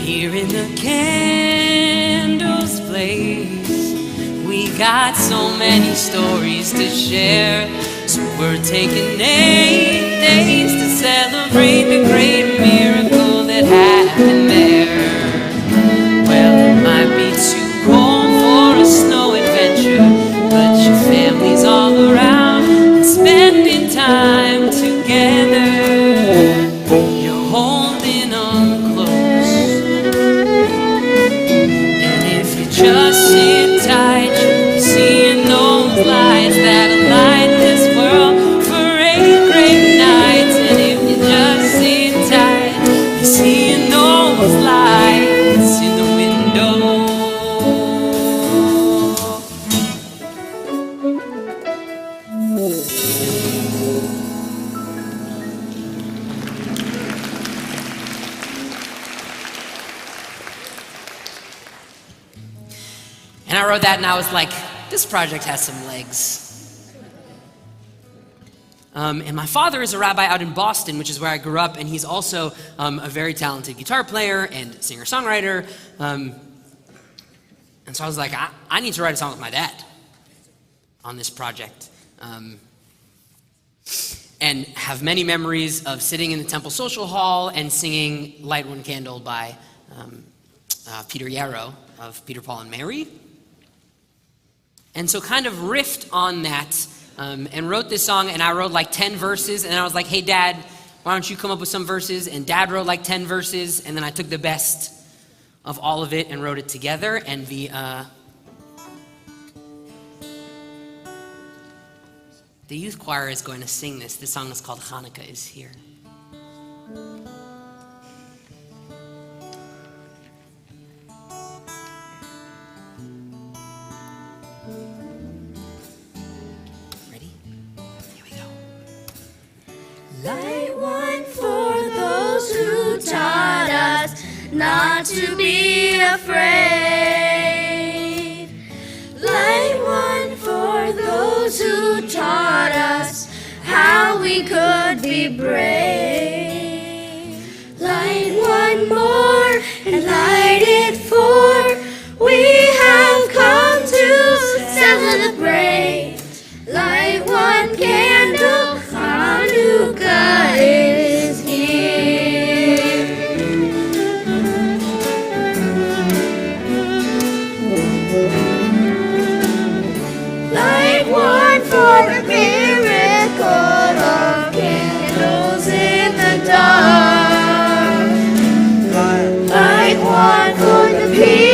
Hearing the candles blaze, we got so many stories to share. So we're taking 8 days to celebrate the great miracle that happened there. Well, it might be too cold for a snow adventure, but your family's all around and spending time together. You're holding them close. Just sit tight, you'll be seeing those lights that'll light this world for 8 great nights. And if you just sit tight, you're seeing those lights in the window. And I wrote that and I was like, this project has some legs. And my father is a rabbi out in Boston, which is where I grew up, and he's also a very talented guitar player and singer-songwriter. And so I was like, I need to write a song with my dad on this project. And have many memories of sitting in the Temple Social Hall and singing Light One Candle by Peter Yarrow of Peter, Paul, and Mary. And so kind of riffed on that and wrote this song, and I wrote like 10 verses, and I was like, hey, Dad, why don't you come up with some verses? And Dad wrote like 10 verses, and then I took the best of all of it and wrote it together, and the youth choir is going to sing this. This song is called Hanukkah is Here. Light one for those who taught us not to be afraid. Light one for those who taught us how we could be brave. Light one more and light it for we have come to celebrate. Light one candle, Hanukkah is here. Light one for the miracle of candles in the dark. Light one for the peace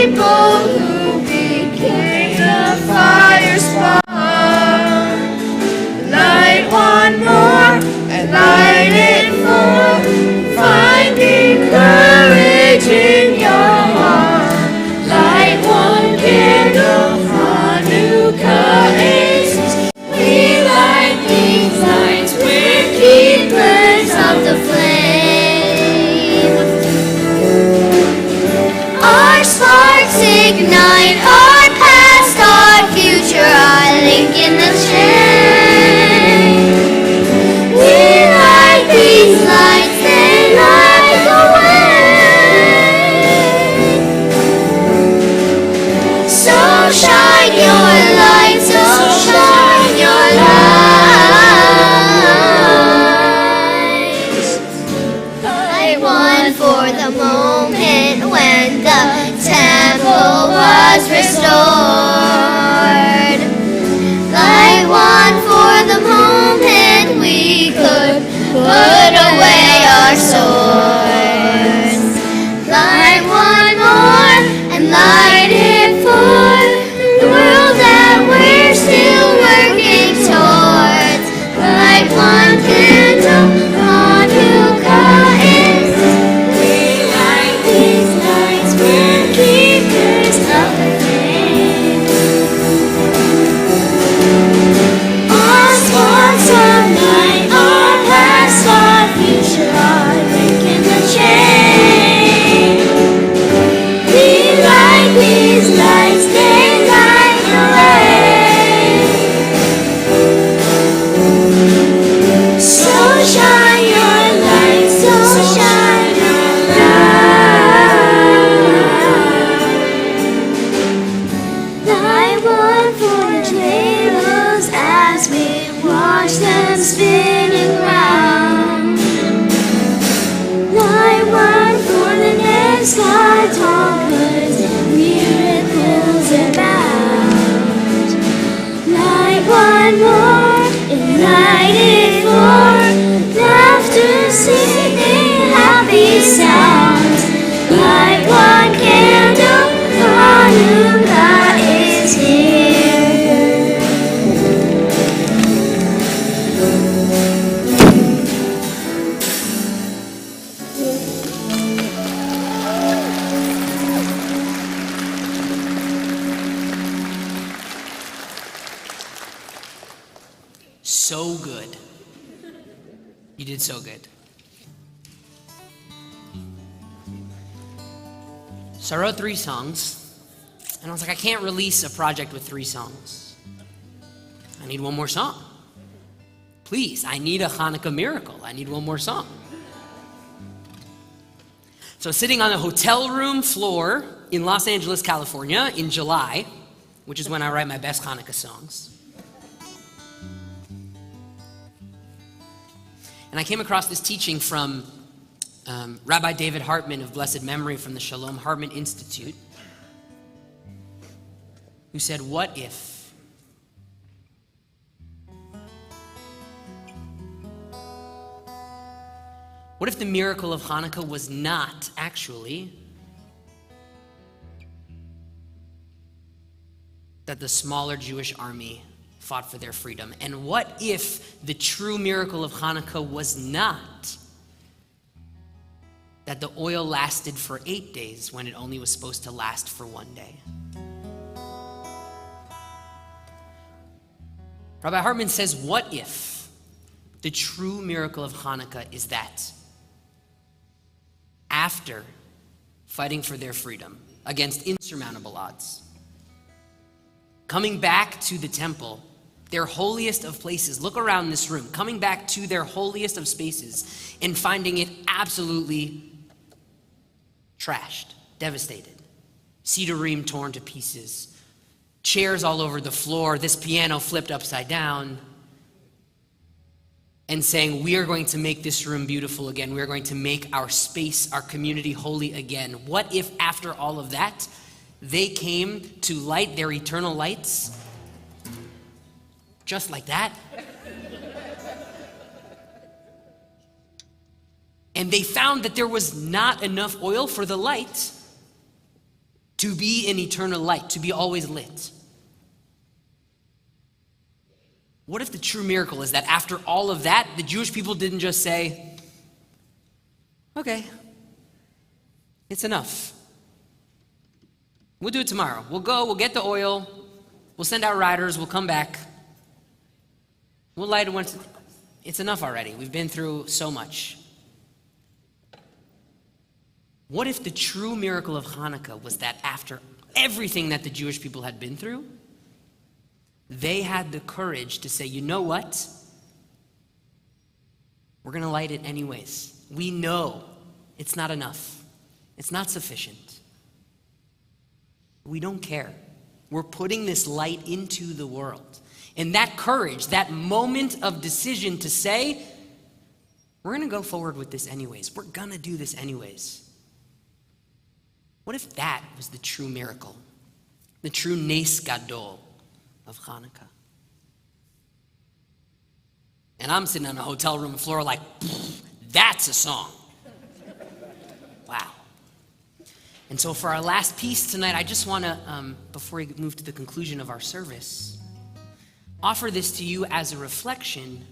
You did so good. So I wrote 3 songs, and I was like, I can't release a project with 3 songs. I need one more song. Please, I need a Hanukkah miracle. I need one more song. So sitting on a hotel room floor in Los Angeles, California in July, which is when I write my best Hanukkah songs. And I came across this teaching from Rabbi David Hartman of blessed memory from the Shalom Hartman Institute, who said, what if? What if the miracle of Hanukkah was not actually that the smaller Jewish army fought for their freedom? And what if the true miracle of Hanukkah was not that the oil lasted for 8 days when it only was supposed to last for 1 day? Rabbi Hartman says, what if the true miracle of Hanukkah is that after fighting for their freedom against insurmountable odds, coming back to the temple, their holiest of places, look around this room, coming back to their holiest of spaces and finding it absolutely trashed, devastated, cedarim torn to pieces, chairs all over the floor, this piano flipped upside down, and saying, we are going to make this room beautiful again. We are going to make our space, our community holy again. What if after all of that, they came to light their eternal lights just like that? And they found that there was not enough oil for the light to be an eternal light, to be always lit. What if the true miracle is that after all of that, the Jewish people didn't just say, okay, it's enough. We'll do it tomorrow. We'll go, we'll get the oil, we'll send out riders, we'll come back. We'll light it once. It's enough already. We've been through so much. What if the true miracle of Hanukkah was that after everything that the Jewish people had been through, they had the courage to say, you know what? We're going to light it anyways. We know it's not enough. It's not sufficient. We don't care. We're putting this light into the world. And that courage, that moment of decision to say, we're going to go forward with this anyways. We're going to do this anyways. What if that was the true miracle? The true Nes Gadol of Hanukkah. And I'm sitting on a hotel room floor like, that's a song. Wow. And so for our last piece tonight, I just want to, before we move to the conclusion of our service, offer this to you as a reflection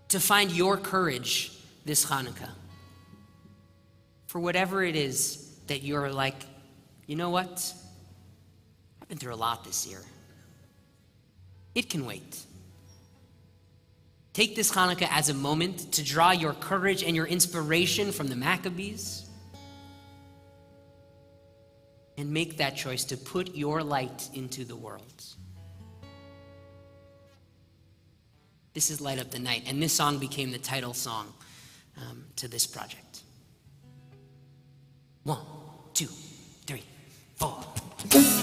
to find your courage this Hanukkah. For whatever it is that you're like, you know what? I've been through a lot this year. It can wait. Take this Hanukkah as a moment to draw your courage and your inspiration from the Maccabees and make that choice to put your light into the world. This is Light Up the Night, and this song became the title song to this project. 1, 2, 3, 4.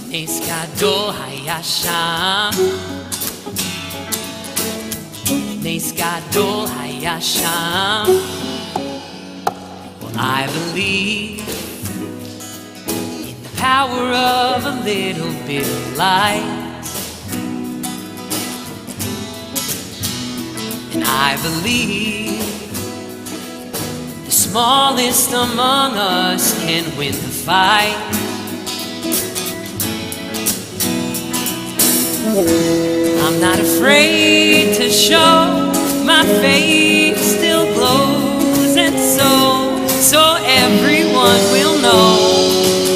Nes Gadol haya sham, Nes Gadol haya sham. Well, I believe in the power of a little bit of light, and I believe the smallest among us can win the fight. I'm not afraid to show my faith still glows, and so everyone will know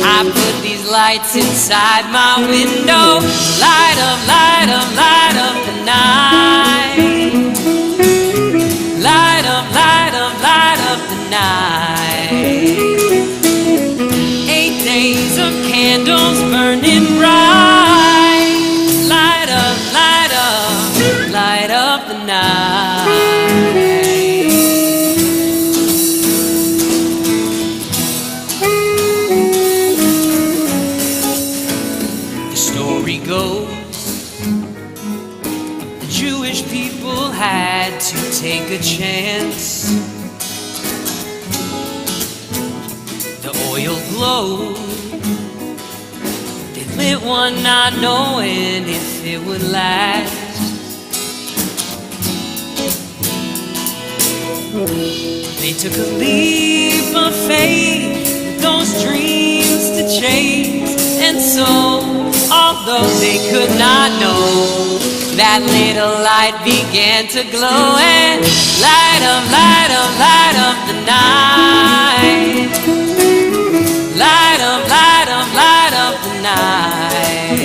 I put these lights inside my window. Light up, light up, light up the night. Light take a chance. The oil glowed. They lit one not knowing if it would last. They took a leap of faith with those dreams to chase. And so, although they could not know, that little light began to glow and light up, light up, light up the night. Light up, light up, light up the night.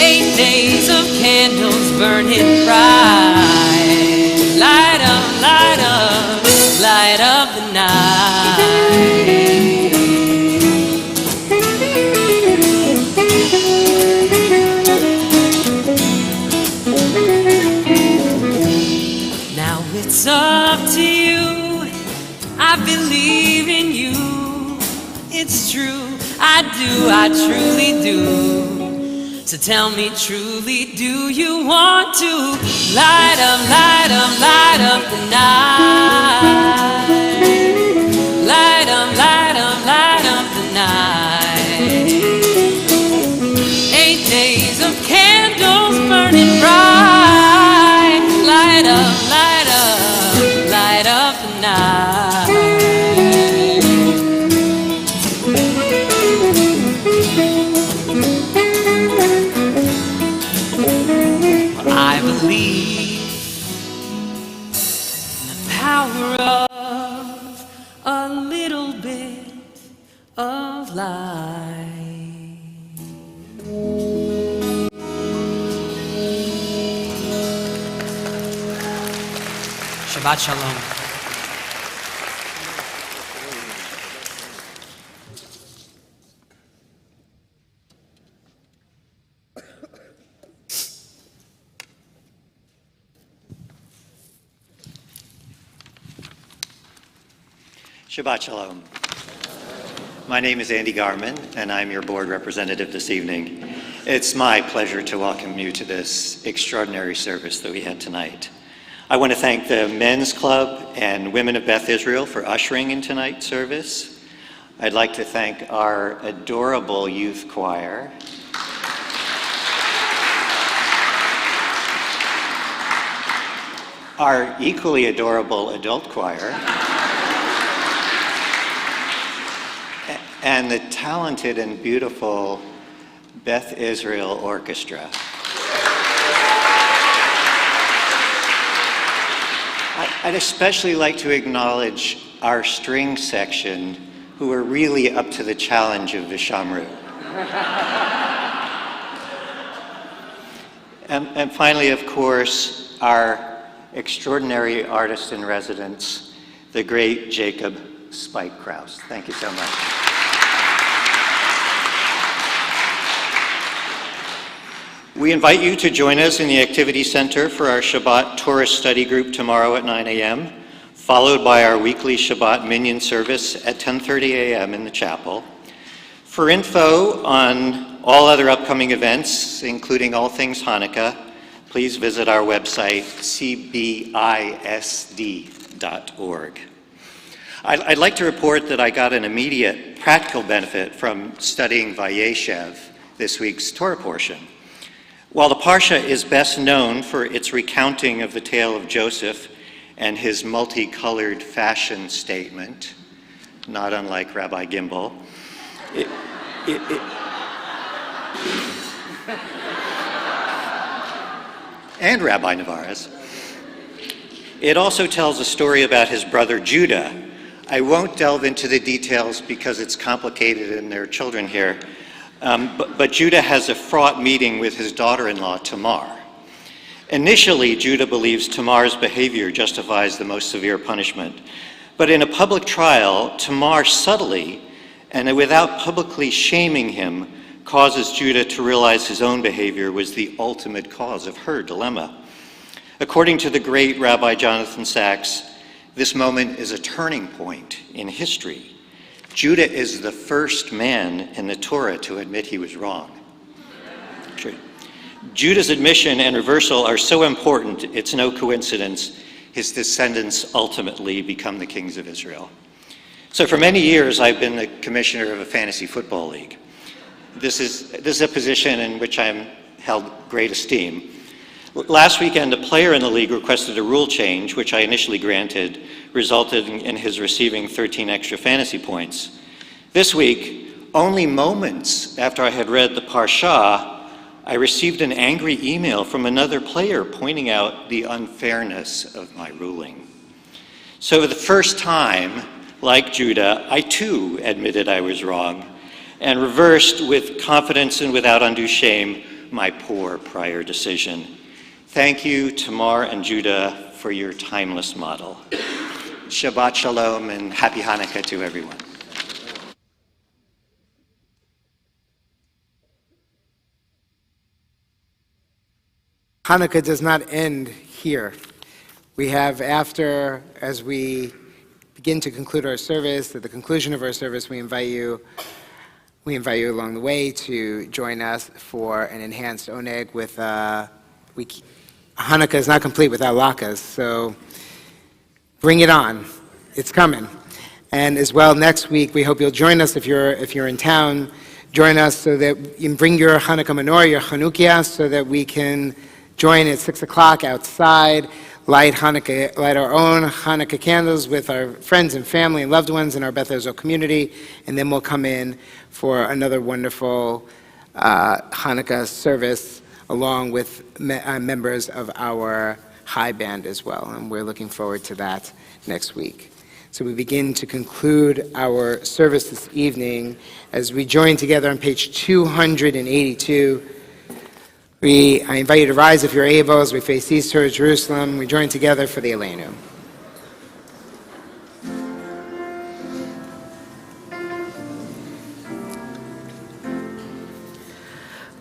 8 days of candles burning bright. Light up, light up, light up the night. Now it's up to you. I believe in you. It's true, I do, I truly do. So tell me truly, do you want to light up, light up, light up the night? Light up, light up, light up the night. 8 days of candles burning bright. Light up, light up, light up the night. I believe in the power of a little bit of light. Shabbat Shalom. Shabbat Shalom. My name is Andy Garman, and I'm your board representative this evening. It's my pleasure to welcome you to this extraordinary service that we had tonight. I want to thank the Men's Club and Women of Beth Israel for ushering in tonight's service. I'd like to thank our adorable youth choir. Our equally adorable adult choir. And the talented and beautiful Beth Israel Orchestra. I'd especially like to acknowledge our string section, who are really up to the challenge of Vishamru. And finally, of course, our extraordinary artist in residence, the great Jacob Spike Kraus. Thank you so much. We invite you to join us in the Activity Center for our Shabbat Tourist Study Group tomorrow at 9 a.m., followed by our weekly Shabbat Minyan service at 10:30 a.m. in the chapel. For info on all other upcoming events, including all things Hanukkah, please visit our website, cbisd.org. I'd like to report that I got an immediate practical benefit from studying Vayeshev, this week's Torah portion. While the Parsha is best known for its recounting of the tale of Joseph and his multicolored fashion statement, not unlike Rabbi Gimbel, and Rabbi Navarez, it also tells a story about his brother Judah. I won't delve into the details because it's complicated and there are children here. But Judah has a fraught meeting with his daughter-in-law, Tamar. Initially, Judah believes Tamar's behavior justifies the most severe punishment. But in a public trial, Tamar subtly, and without publicly shaming him, causes Judah to realize his own behavior was the ultimate cause of her dilemma. According to the great Rabbi Jonathan Sachs, this moment is a turning point in history. Judah is the first man in the Torah to admit he was wrong. True. Judah's admission and reversal are so important, it's no coincidence his descendants ultimately become the kings of Israel. So for many years, I've been the commissioner of a fantasy football league. This is a position in which I'm held great esteem. Last weekend, a player in the league requested a rule change, which I initially granted, resulting in his receiving 13 extra fantasy points. This week, only moments after I had read the Parsha, I received an angry email from another player pointing out the unfairness of my ruling. So for the first time, like Judah, I too admitted I was wrong and reversed with confidence and without undue shame my poor prior decision. Thank you, Tamar and Judah, for your timeless model. Shabbat Shalom and Happy Hanukkah to everyone. Hanukkah does not end here. We have as we begin to conclude our service, at the conclusion of our service, we invite you along the way to join us for an enhanced oneg with, Hanukkah is not complete without latkes, so bring it on. It's coming. And as well, next week, we hope you'll join us if you're in town. Join us so that you can bring your Hanukkah menorah, your Hanukkah, so that we can join at 6 o'clock outside, light our own Hanukkah candles with our friends and family and loved ones in our Beth Israel community, and then we'll come in for another wonderful Hanukkah service along with members of our high band as well, and we're looking forward to that next week. So we begin to conclude our service this evening as we join together on page 282. I invite you to rise if you're able as we face east towards Jerusalem. We join together for the Aleinu.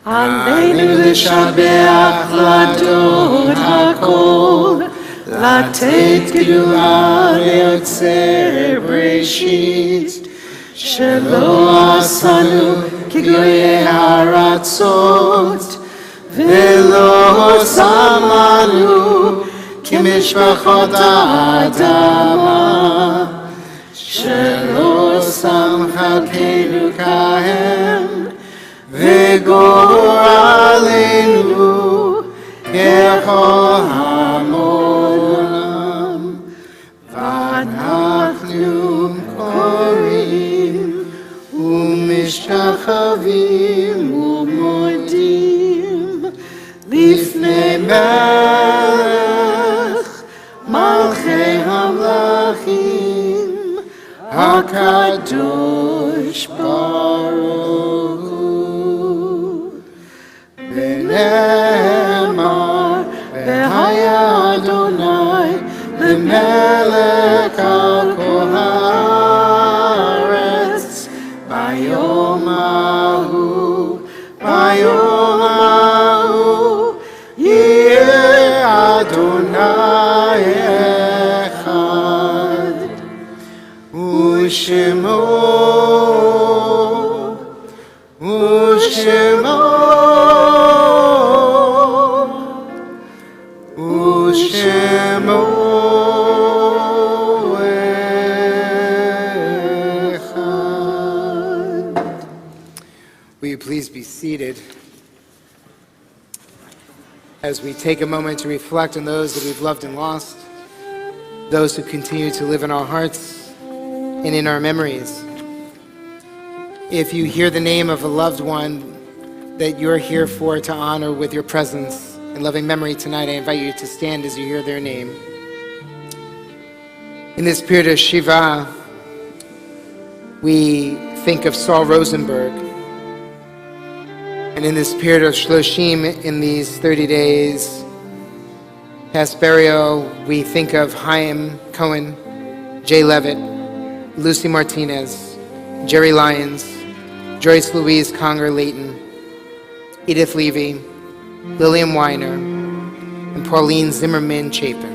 עלינו לשבח לדוד הכל, לתת גדולה ליוצר בראשית, שלא עשנו כגויי הארצות, ולא שמנו כמשפחות האדמה, שלא שם חלקנו כהם, וגורלנו ככל העולם. ואנחנו קוראים ומשתחווים ומודים לפני מלך מלכי המלכים הקדוש ברוך הוא. ונאמר והיה אדוני למלך על כל הארץ ביום ההוא, ביום ההוא יהיה אדוני אחד, ושמו Will you please be seated as we take a moment to reflect on those that we've loved and lost, those who continue to live in our hearts and in our memories. If you hear the name of a loved one that you're here for to honor with your presence and loving memory tonight, I invite you to stand as you hear their name. In this period of Shiva, we think of Saul Rosenberg. And in this period of Shloshim, in these 30 days past burial, we think of Chaim Cohen, Jay Levitt, Lucy Martinez, Jerry Lyons, Joyce Louise Conger-Layton, Edith Levy, Lillian Weiner, and Pauline Zimmerman Chapin.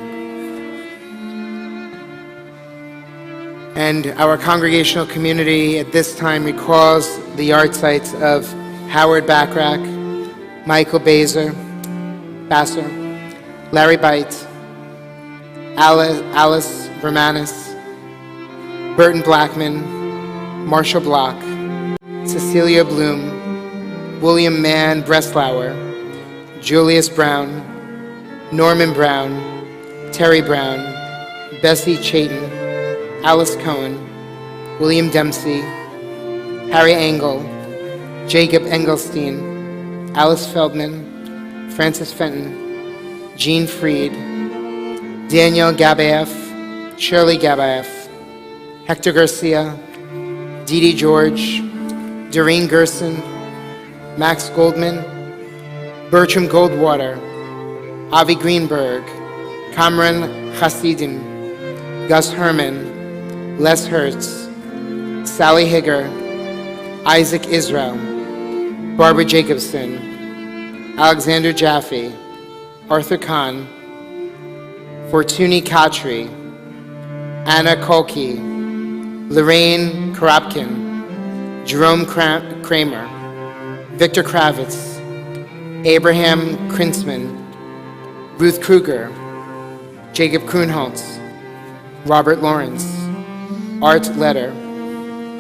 And our congregational community at this time recalls the yard sites of Howard Backrack, Michael Basser, Larry Bite, Alice Vermanis, Burton Blackman, Marshall Block, Cecilia Bloom, William Mann Breslauer, Julius Brown, Norman Brown, Terry Brown, Bessie Chayton, Alice Cohen, William Dempsey, Harry Engel, Jacob Engelstein, Alice Feldman, Francis Fenton, Jean Fried, Daniel Gabaev, Shirley Gabaev, Hector Garcia, Dee Dee George, Doreen Gerson, Max Goldman, Bertram Goldwater, Avi Greenberg, Kamran Hasidim, Gus Herman, Les Hertz, Sally Higger, Isaac Israel, Barbara Jacobson, Alexander Jaffe, Arthur Kahn, Fortuny Khatri, Anna Kolke, Lorraine Karapkin, Jerome Kramer, Victor Kravitz, Abraham Krinsman, Ruth Kruger, Jacob Kroonholtz, Robert Lawrence, Art Letter,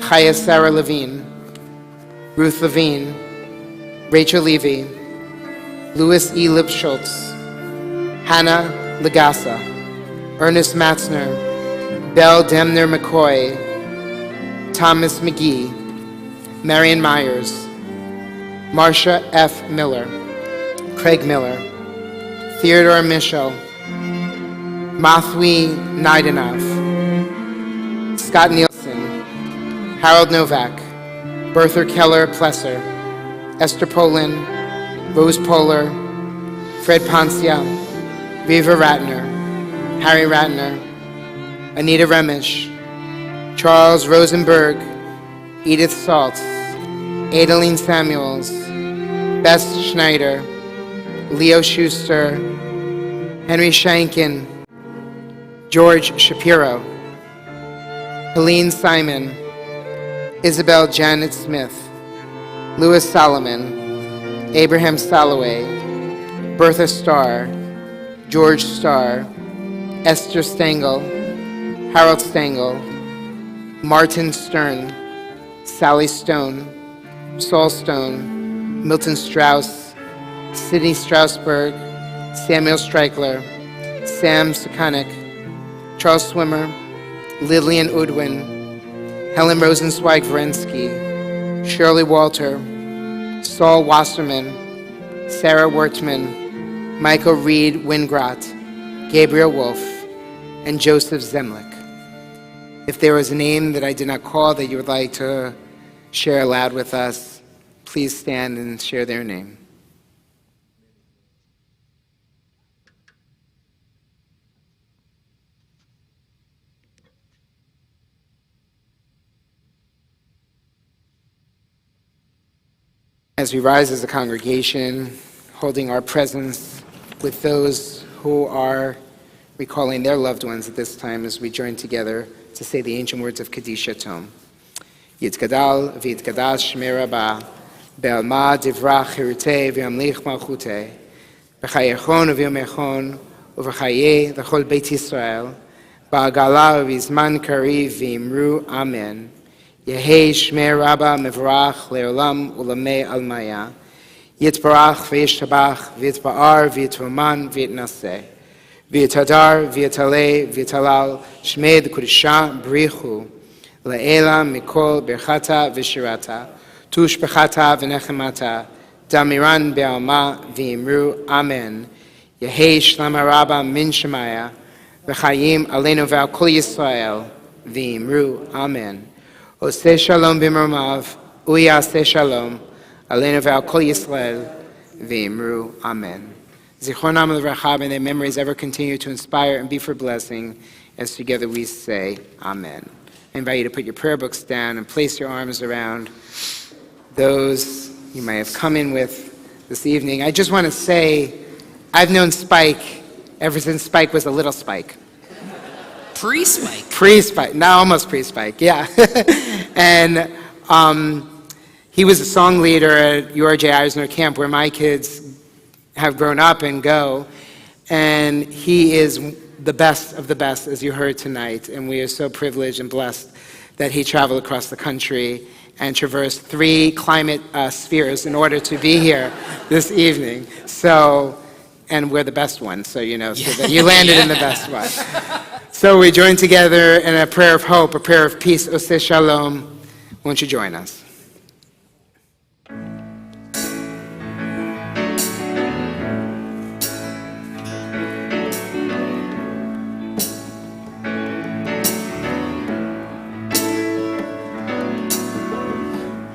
Chaya Sarah Levine, Ruth Levine, Rachel Levy, Louis E. Lipschultz, Hannah Legassa, Ernest Matzner, Belle Demner McCoy, Thomas McGee, Marion Myers, Marcia F. Miller, Craig Miller, Theodore Michel, Mathwi Naidenov, Scott Nielsen, Harold Novak, Bertha Keller Plesser, Esther Polin, Rose Polar, Fred Poncia, Viva Ratner, Harry Ratner, Anita Remish, Charles Rosenberg, Edith Saltz, Adeline Samuels, Bess Schneider, Leo Schuster, Henry Shankin, George Shapiro, Helene Simon, Isabel Janet Smith, Louis Solomon, Abraham Soloway, Bertha Starr, George Starr, Esther Stengel, Harold Stengel, Martin Stern, Sally Stone, Saul Stone, Milton Strauss, Sidney Strasberg, Samuel Streichler, Sam Sakanik, Charles Swimmer, Lillian Udwin, Helen Rosenzweig Verensky, Shirley Walter, Saul Wasserman, Sarah Wertman, Michael Reed Wingrat, Gabriel Wolf, and Joseph Zemlich. If there was a name that I did not call that you would like to share aloud with us, please stand and share their name. As we rise as a congregation, holding our presence with those who are recalling their loved ones at this time as we join together to say the ancient words of Kaddish Tom. Yitkadal v'yitkadash shmei Rabbah, be'alma divrach chirutei v'yamlich malchutei, b'chayechon v'yomechon uv'chayei l'chol Beit Yisrael, ba'agala v'izman kariv v'imru amen. Yehei shmei Rabbah mevorach le'olam u'lamei almaya, yitbarach v'yishtabach v'yitba'ar v'yitvoman v'yitnaseh, v'yitadar v'yitalei v'yitalal shmei d'kudisha b'richu, Le'ela mikol berchata v'shirata, tush bechata v'nechemata, damiran be'alma v'imru amen. Yehei shlama rabba min shemaya, v'chayim aleinu ve'al kol Yisrael v'imru amen. Oseh shalom b'mromav, uyaseh shalom, aleinu ve'al kol Yisrael v'imru amen. Zichronam l'vracha, may their memories ever continue to inspire and be for blessing, as together we say amen. I invite you to put your prayer books down and place your arms around those you may have come in with this evening. I just want to say, I've known Spike ever since Spike was a little Spike. Pre-Spike. Pre-Spike, now almost pre-Spike, yeah. And, He was a song leader at URJ Eisner Camp, where my kids have grown up and go. And he is the best of the best, as you heard tonight. And we are so privileged and blessed that he traveled across the country and traversed 3 climate spheres in order to be here this evening. So, and we're the best one, so you know, so that you landed in the best one. So we join together in a prayer of hope, a prayer of peace, Oseh Shalom. Won't you join us?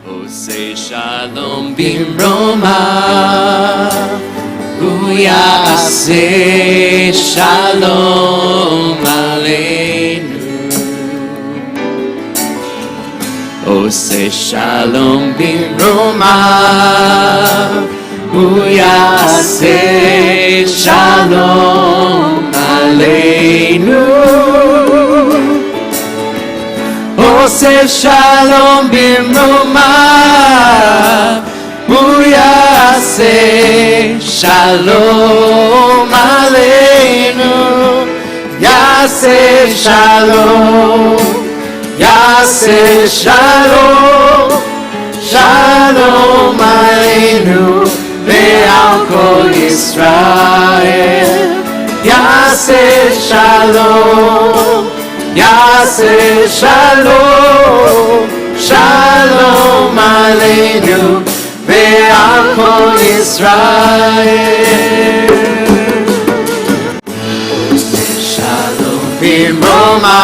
Oseh Shalom Bimroma, Uyaseh Shalom Aleinu. Oseh Shalom Bimroma, Uyaseh Shalom Aleinu. Oseh Shalom Bimroma, Uyaseh Shalom Aleinu. Yaseh Shalom, Yaseh Shalom, Shalom Aleinu ve'al kol Yisrael. Yaseh Shalom, Yaseh Shalom, Shalom Aleinu ve'al kol Yisrael. Oseh Shalom Bimroma,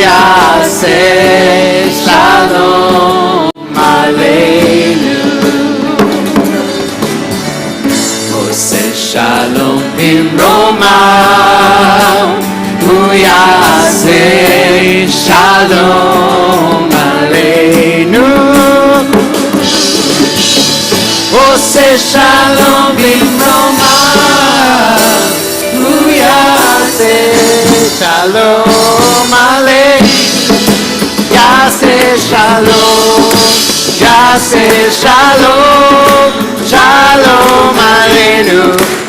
Uyaseh Shalom Aleinu. Oseh Shalom Bimroma, Uyaseh Shalom Aleinu. Oseh Shalom Bimroma, Uyaseh Shalom Aleinu. Yaseh Shalom, Yaseh Shalom, Shalom Aleinu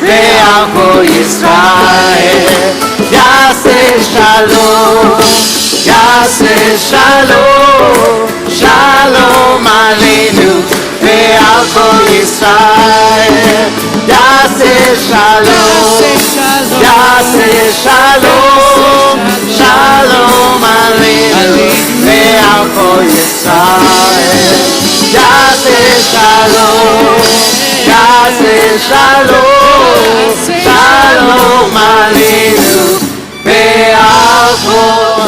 ve'al kol Yisrael. Yaseh Shalom, Yaseh Shalom, Shalom Aleinu ve'al kol Yisrael. Yaseh Shalom, Yaseh Shalom, Shalom Aleinu ve'al kol Yisrael. Yaseh Shalom, Yaseh Shalom, Shalom Aleinu ve'al kol.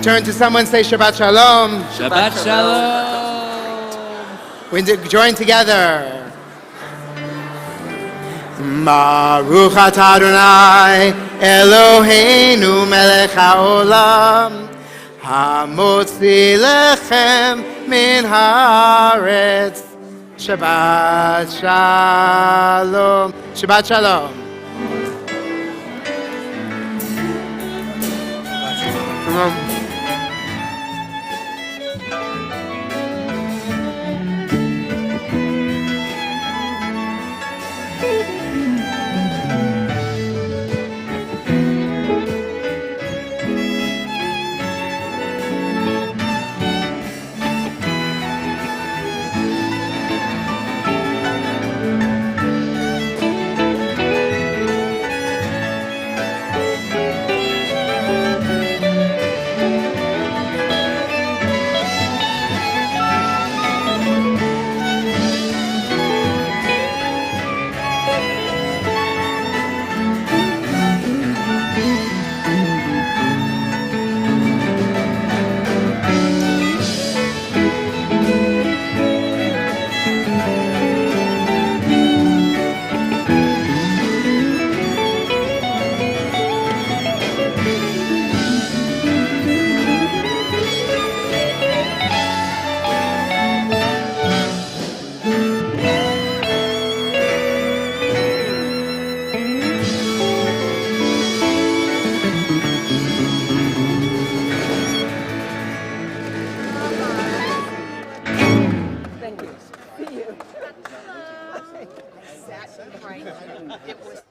Turn to someone, say Shabbat Shalom. Shabbat Shalom. We join together. Baruch atah Adonai Eloheinu melech haolam hamotzi lechem min haaretz. Shabbat Shalom. Shabbat Shalom. Come on. I sat right. It was.